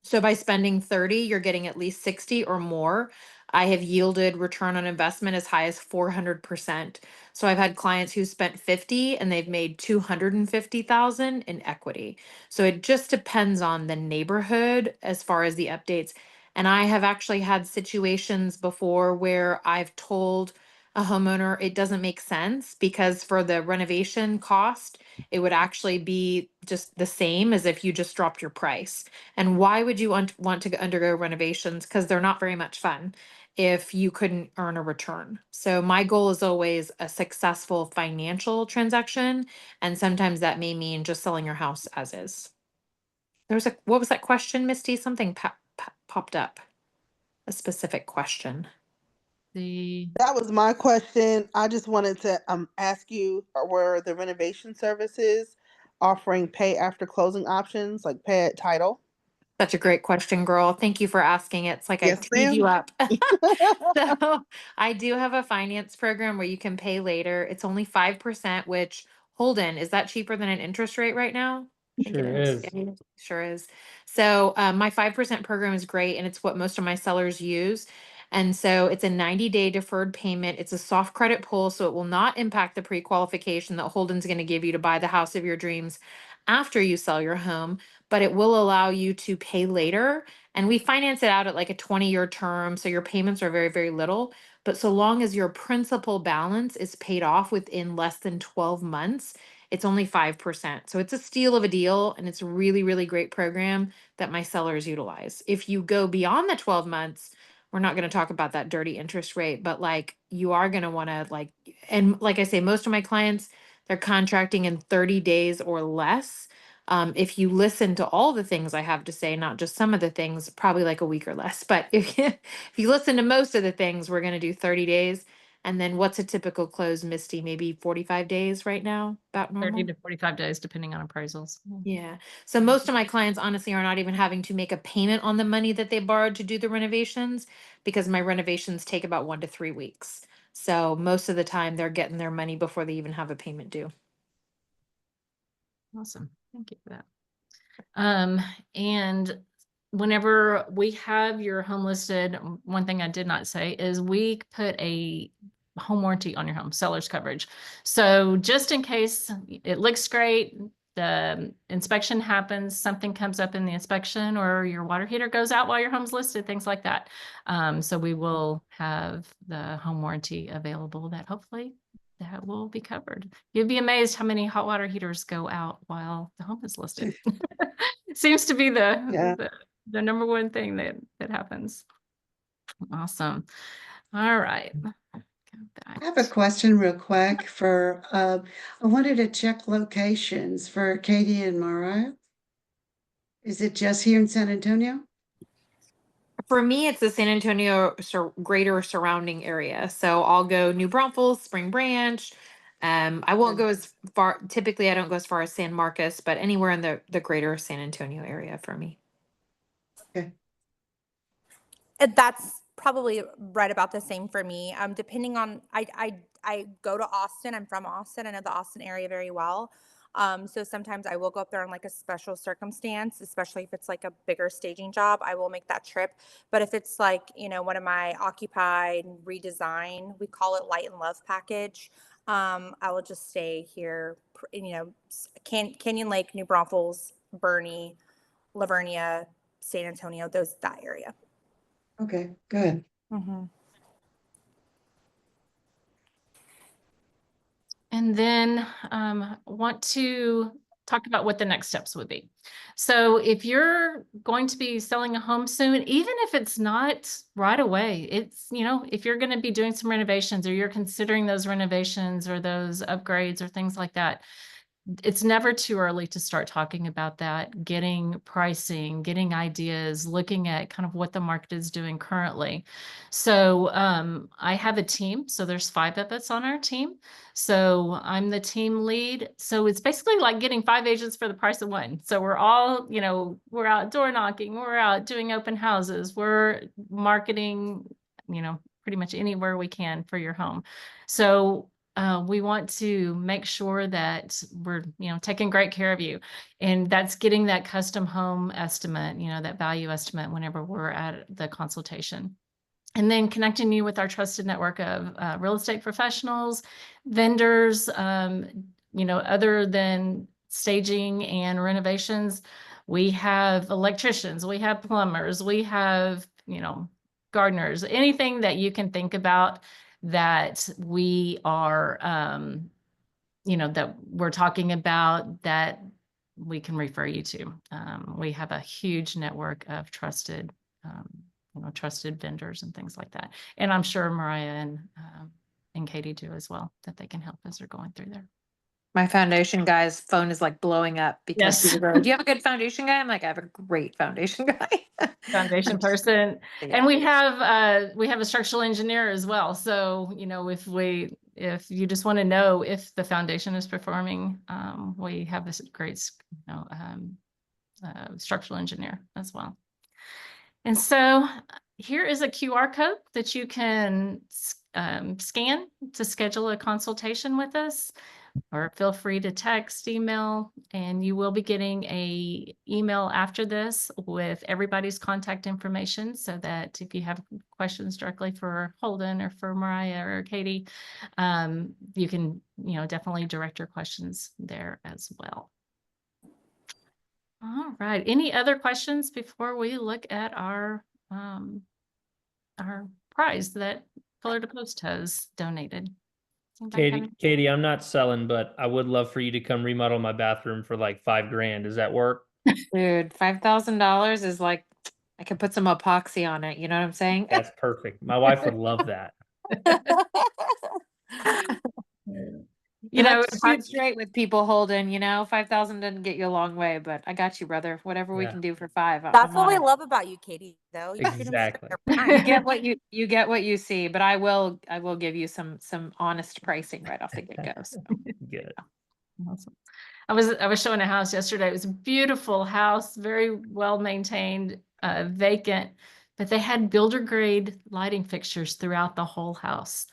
Speaker 2: So by spending 30, you're getting at least 60 or more. I have yielded return on investment as high as 400%. So I've had clients who spent 50 and they've made 250,000 in equity. So it just depends on the neighborhood as far as the updates. And I have actually had situations before where I've told a homeowner it doesn't make sense because for the renovation cost, it would actually be just the same as if you just dropped your price. And why would you want to undergo renovations? Because they're not very much fun if you couldn't earn a return. So my goal is always a successful financial transaction. And sometimes that may mean just selling your house as is. What was that question, Misty? Something popped up, a specific question.
Speaker 5: That was my question. I just wanted to ask you, were the renovation services offering pay after closing options, like pay at title?
Speaker 2: Such a great question, girl. Thank you for asking it. It's like I
Speaker 5: Yes,
Speaker 2: teed you
Speaker 5: ma'am.
Speaker 2: up. So I do have a finance program where you can pay later. It's only 5%, which Holden, is that cheaper than an interest rate right now? I think it
Speaker 6: Sure
Speaker 2: is.
Speaker 6: is.
Speaker 2: Yeah, it sure is. So my 5% program is great, and it's what most of my sellers use. And so it's a 90-day deferred payment. It's a soft credit pull, so it will not impact the pre-qualification that Holden's going to give you to buy the house of your dreams after you sell your home, but it will allow you to pay later. And we finance it out at like a 20-year term. So your payments are very, very little. But so long as your principal balance is paid off within less than 12 months, it's only 5%. So it's a steal of a deal. And it's a really, really great program that my sellers utilize. If you go beyond the 12 months, we're not going to talk about that dirty interest rate, but like you are going to want to and like I say, most of my clients, they're contracting in 30 days or less. If you listen to all the things I have to say, not just some of the things, probably like a week or less. But if you listen to most of the things, we're going to do 30 days. And then what's a typical close, Misty? Maybe 45 days right now, about
Speaker 1: 30
Speaker 2: normal?
Speaker 1: to 45 days, depending on appraisals.
Speaker 2: Yeah. So most of my clients honestly are not even having to make a payment on the money that they borrowed to do the renovations because my renovations take about 1 to 3 weeks. So most of the time they're getting their money before they even have a payment due.
Speaker 1: Awesome. Thank you for that. And whenever we have your home listed, one thing I did not say is we put a home warranty on your home, seller's coverage. So just in case it looks great, the inspection happens, something comes up in the inspection, or your water heater goes out while your home's listed, things like that. So we will have the home warranty available that hopefully that will be covered. You'd be amazed how many hot water heaters go out while the home is listed. Seems to be the number one thing that happens. Awesome. All right.
Speaker 3: I have a question real quick for, I wanted to check locations for Katie and Mariah. Is it just here in San Antonio?
Speaker 2: For me, it's the San Antonio greater surrounding area. So I'll go New Braunfels, Spring Branch. I won't go as far. Typically, I don't go as far as San Marcos, but anywhere in the greater San Antonio area for me.
Speaker 3: Okay.
Speaker 4: That's probably right about the same for me. Depending on, I go to Austin. I'm from Austin. I know the Austin area very well. So sometimes I will go up there on like a special circumstance, especially if it's like a bigger staging job, I will make that trip. But if it's like, one of my occupied redesign, we call it Light and Love package. I will just stay here, Canyon Lake, New Braunfels, Bernie, Lavernia, San Antonio, that area.
Speaker 3: Okay, good.
Speaker 4: Mm-hmm.
Speaker 1: And then want to talk about what the next steps would be. So if you're going to be selling a home soon, even if it's not right away, it's, if you're going to be doing some renovations or you're considering those renovations or those upgrades or things like that, it's never too early to start talking about that, getting pricing, getting ideas, looking at kind of what the market is doing currently. So I have a team. So there's 5 of us on our team. So I'm the team lead. So it's basically like getting 5 agents for the price of 1. So we're all, we're out door knocking, we're out doing open houses, we're marketing, pretty much anywhere we can for your home. So we want to make sure that we're, taking great care of you. And that's getting that custom home estimate, that value estimate whenever we're at the consultation. And then connecting you with our trusted network of real estate professionals, vendors, other than staging and renovations, we have electricians, we have plumbers, we have, gardeners, anything that you can think about that we are, that we're talking about that we can refer you to. We have a huge network of trusted, trusted vendors and things like that. And I'm sure Mariah and Katie do as well, that they can help as they're going through there.
Speaker 2: My foundation guy's phone is like blowing up because
Speaker 1: Yes.
Speaker 2: people go, do you have a good foundation guy? I'm like, I have a great foundation guy.
Speaker 1: Foundation person.
Speaker 2: Yeah.
Speaker 1: And we have a structural engineer as well. So, if you just want to know if the foundation is performing, we have this great, structural engineer as well. And so here is a QR code that you can scan to schedule a consultation with us, or feel free to text, email, and you will be getting an email after this with everybody's contact information, so that if you have questions directly for Holden or for Mariah or Katie, you can, definitely direct your questions there as well. All right. Any other questions before we look at our prize that Pillar to Post has donated?
Speaker 6: Katie, I'm not selling, but I would love for you to come remodel my bathroom for like $5,000. Does that work?
Speaker 2: Dude, $5,000 is like, I could put some epoxy on it. You know what I'm saying?
Speaker 6: That's perfect. My wife would love that.
Speaker 2: Shoot straight with people, Holden, 5,000 doesn't get you a long way, but I got you, brother. Whatever we can do for 5.
Speaker 4: That's what we love about you, Katie, though. You shoot 'em straight
Speaker 6: Exactly.
Speaker 4: every time.
Speaker 2: You get what you see, but I will give you some honest pricing right off the get-go. So.
Speaker 6: Good.
Speaker 1: Awesome. I was showing a house yesterday. It was a beautiful house, very well maintained, vacant, but they had builder grade lighting fixtures throughout the whole house.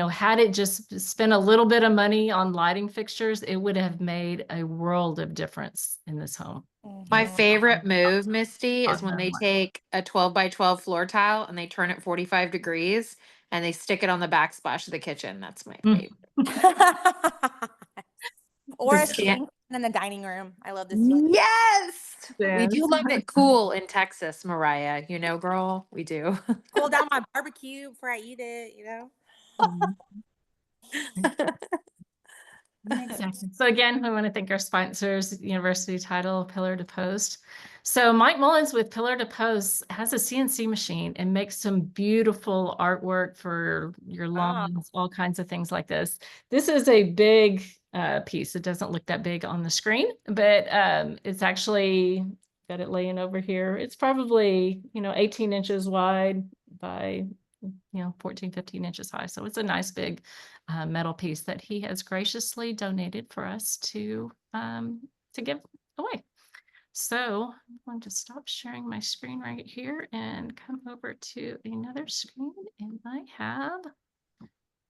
Speaker 1: Had it just spent a little bit of money on lighting fixtures, it would have made a world of difference in this home.
Speaker 2: My favorite move, Misty, is when
Speaker 1: Awesome.
Speaker 2: they take a 12 by 12 floor tile and they turn it 45 degrees and they stick it on the backsplash of the kitchen. That's my favorite.
Speaker 4: Or
Speaker 2: The
Speaker 4: a
Speaker 2: scan-
Speaker 4: sink in the dining room. I love this.
Speaker 2: Yes. We do
Speaker 1: Yes.
Speaker 2: love it cool in Texas, Mariah. Girl, we do.
Speaker 4: Cool down my barbecue before I eat it,
Speaker 1: Exactly. So again, I want to thank our sponsors, University Title, Pillar to Post. So Mike Mullins with Pillar to Post has a CNC machine and makes some beautiful artwork for your lawns, all kinds of things like this. This is a big piece. It doesn't look that big on the screen, but it's actually got it laying over here. It's probably, 18 inches wide by 14, 15 inches high. So it's a nice big metal piece that he has graciously donated for us to give away. So I'm going to stop sharing my screen right here and come over to another screen, and I have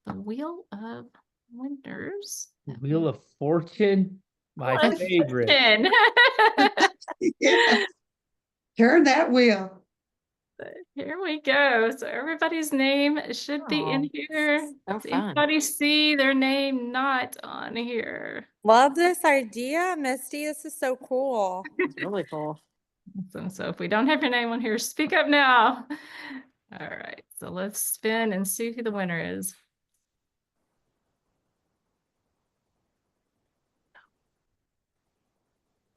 Speaker 1: the Wheel of Wonders.
Speaker 6: Wheel of Fortune. My
Speaker 1: One
Speaker 6: favorite.
Speaker 1: question.
Speaker 3: Yeah. Turn that wheel.
Speaker 1: Here we go. So everybody's name should be in
Speaker 2: Oh,
Speaker 1: here.
Speaker 2: so
Speaker 1: Does
Speaker 2: fun.
Speaker 1: anybody see their name not on here?
Speaker 4: Love this idea, Misty. This is so cool.
Speaker 2: It's really cool.
Speaker 1: Awesome. So if we don't have your name on here, speak up now. All right, so let's spin and see who the winner is.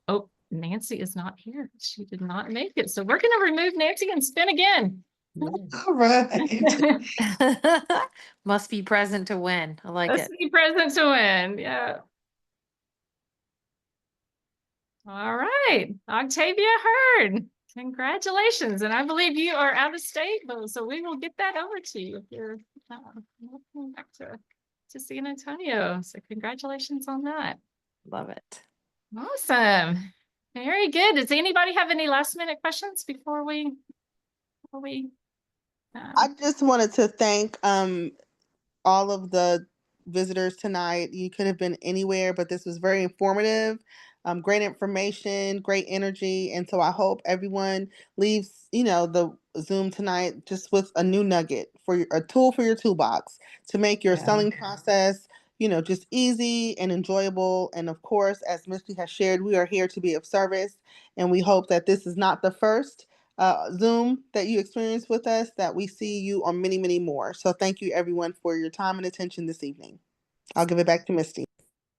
Speaker 1: Oh, Nancy is not here. She did not make it. So we're gonna remove Nancy and spin again.
Speaker 3: All right.
Speaker 2: Must be present to win. I like
Speaker 1: Let's
Speaker 2: it.
Speaker 1: be present to win. Yeah. All right, Octavia Heard. Congratulations. And I believe you are out of state, but so we will get that over to you if you're coming back to San Antonio. So congratulations on that.
Speaker 2: Love it.
Speaker 1: Awesome. Very good. Does anybody have any last minute questions before we
Speaker 5: I just wanted to thank all of the visitors tonight. You could have been anywhere, but this was very informative. Great information, great energy, and so I hope everyone leaves, the Zoom tonight just with a new nugget a tool for your toolbox to make your selling process, just easy and enjoyable. And of course, as Misty has shared, we are here to be of service, and we hope that this is not the first Zoom that you experience with us, that we see you on many, many more. So thank you everyone for your time and attention this evening. I'll give it back to Misty.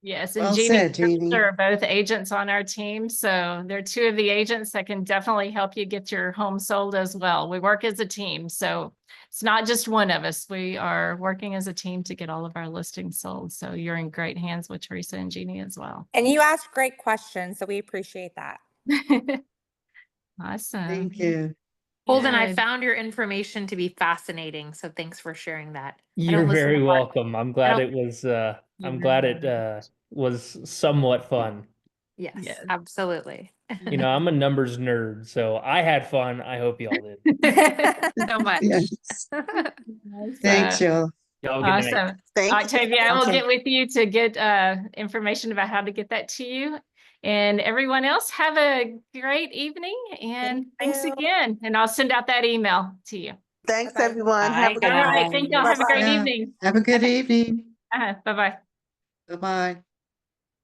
Speaker 1: Yes, and
Speaker 3: Well
Speaker 1: Jeannie
Speaker 3: said, Jeannie.
Speaker 1: are both agents on our team. So they're two of the agents that can definitely help you get your home sold as well. We work as a team. So it's not just one of us. We are working as a team to get all of our listings sold. So you're in great hands with Teresa and Jeannie as well.
Speaker 4: And you asked great questions, so we appreciate that.
Speaker 1: Awesome.
Speaker 3: Thank you.
Speaker 2: Holden, I
Speaker 1: Good.
Speaker 2: found your information to be fascinating. So thanks for sharing that. I
Speaker 6: You're
Speaker 2: don't listen
Speaker 6: very
Speaker 2: to podcasts.
Speaker 6: welcome. I'm glad
Speaker 2: don't-
Speaker 6: it was was somewhat fun.
Speaker 2: Yes,
Speaker 1: Yes.
Speaker 2: absolutely.
Speaker 6: I'm a numbers nerd, so I had fun. I hope y'all did.
Speaker 2: So much.
Speaker 3: Yes. Thanks, y'all.
Speaker 6: Y'all have a good night.
Speaker 1: Awesome.
Speaker 5: Thank you.
Speaker 1: Octavia, I will
Speaker 2: Awesome.
Speaker 1: get with you to get information about how to get that to you. And everyone else, have a great evening and thanks
Speaker 4: you.
Speaker 1: again. And I'll send out that email to you.
Speaker 5: Thanks,
Speaker 4: Bye-bye.
Speaker 5: everyone.
Speaker 2: Bye,
Speaker 5: Have a good
Speaker 1: All right.
Speaker 2: guys.
Speaker 1: Thank y'all. Have a great
Speaker 3: Yeah.
Speaker 1: evening.
Speaker 3: Have a good evening.
Speaker 1: Bye-bye.
Speaker 3: Bye-bye.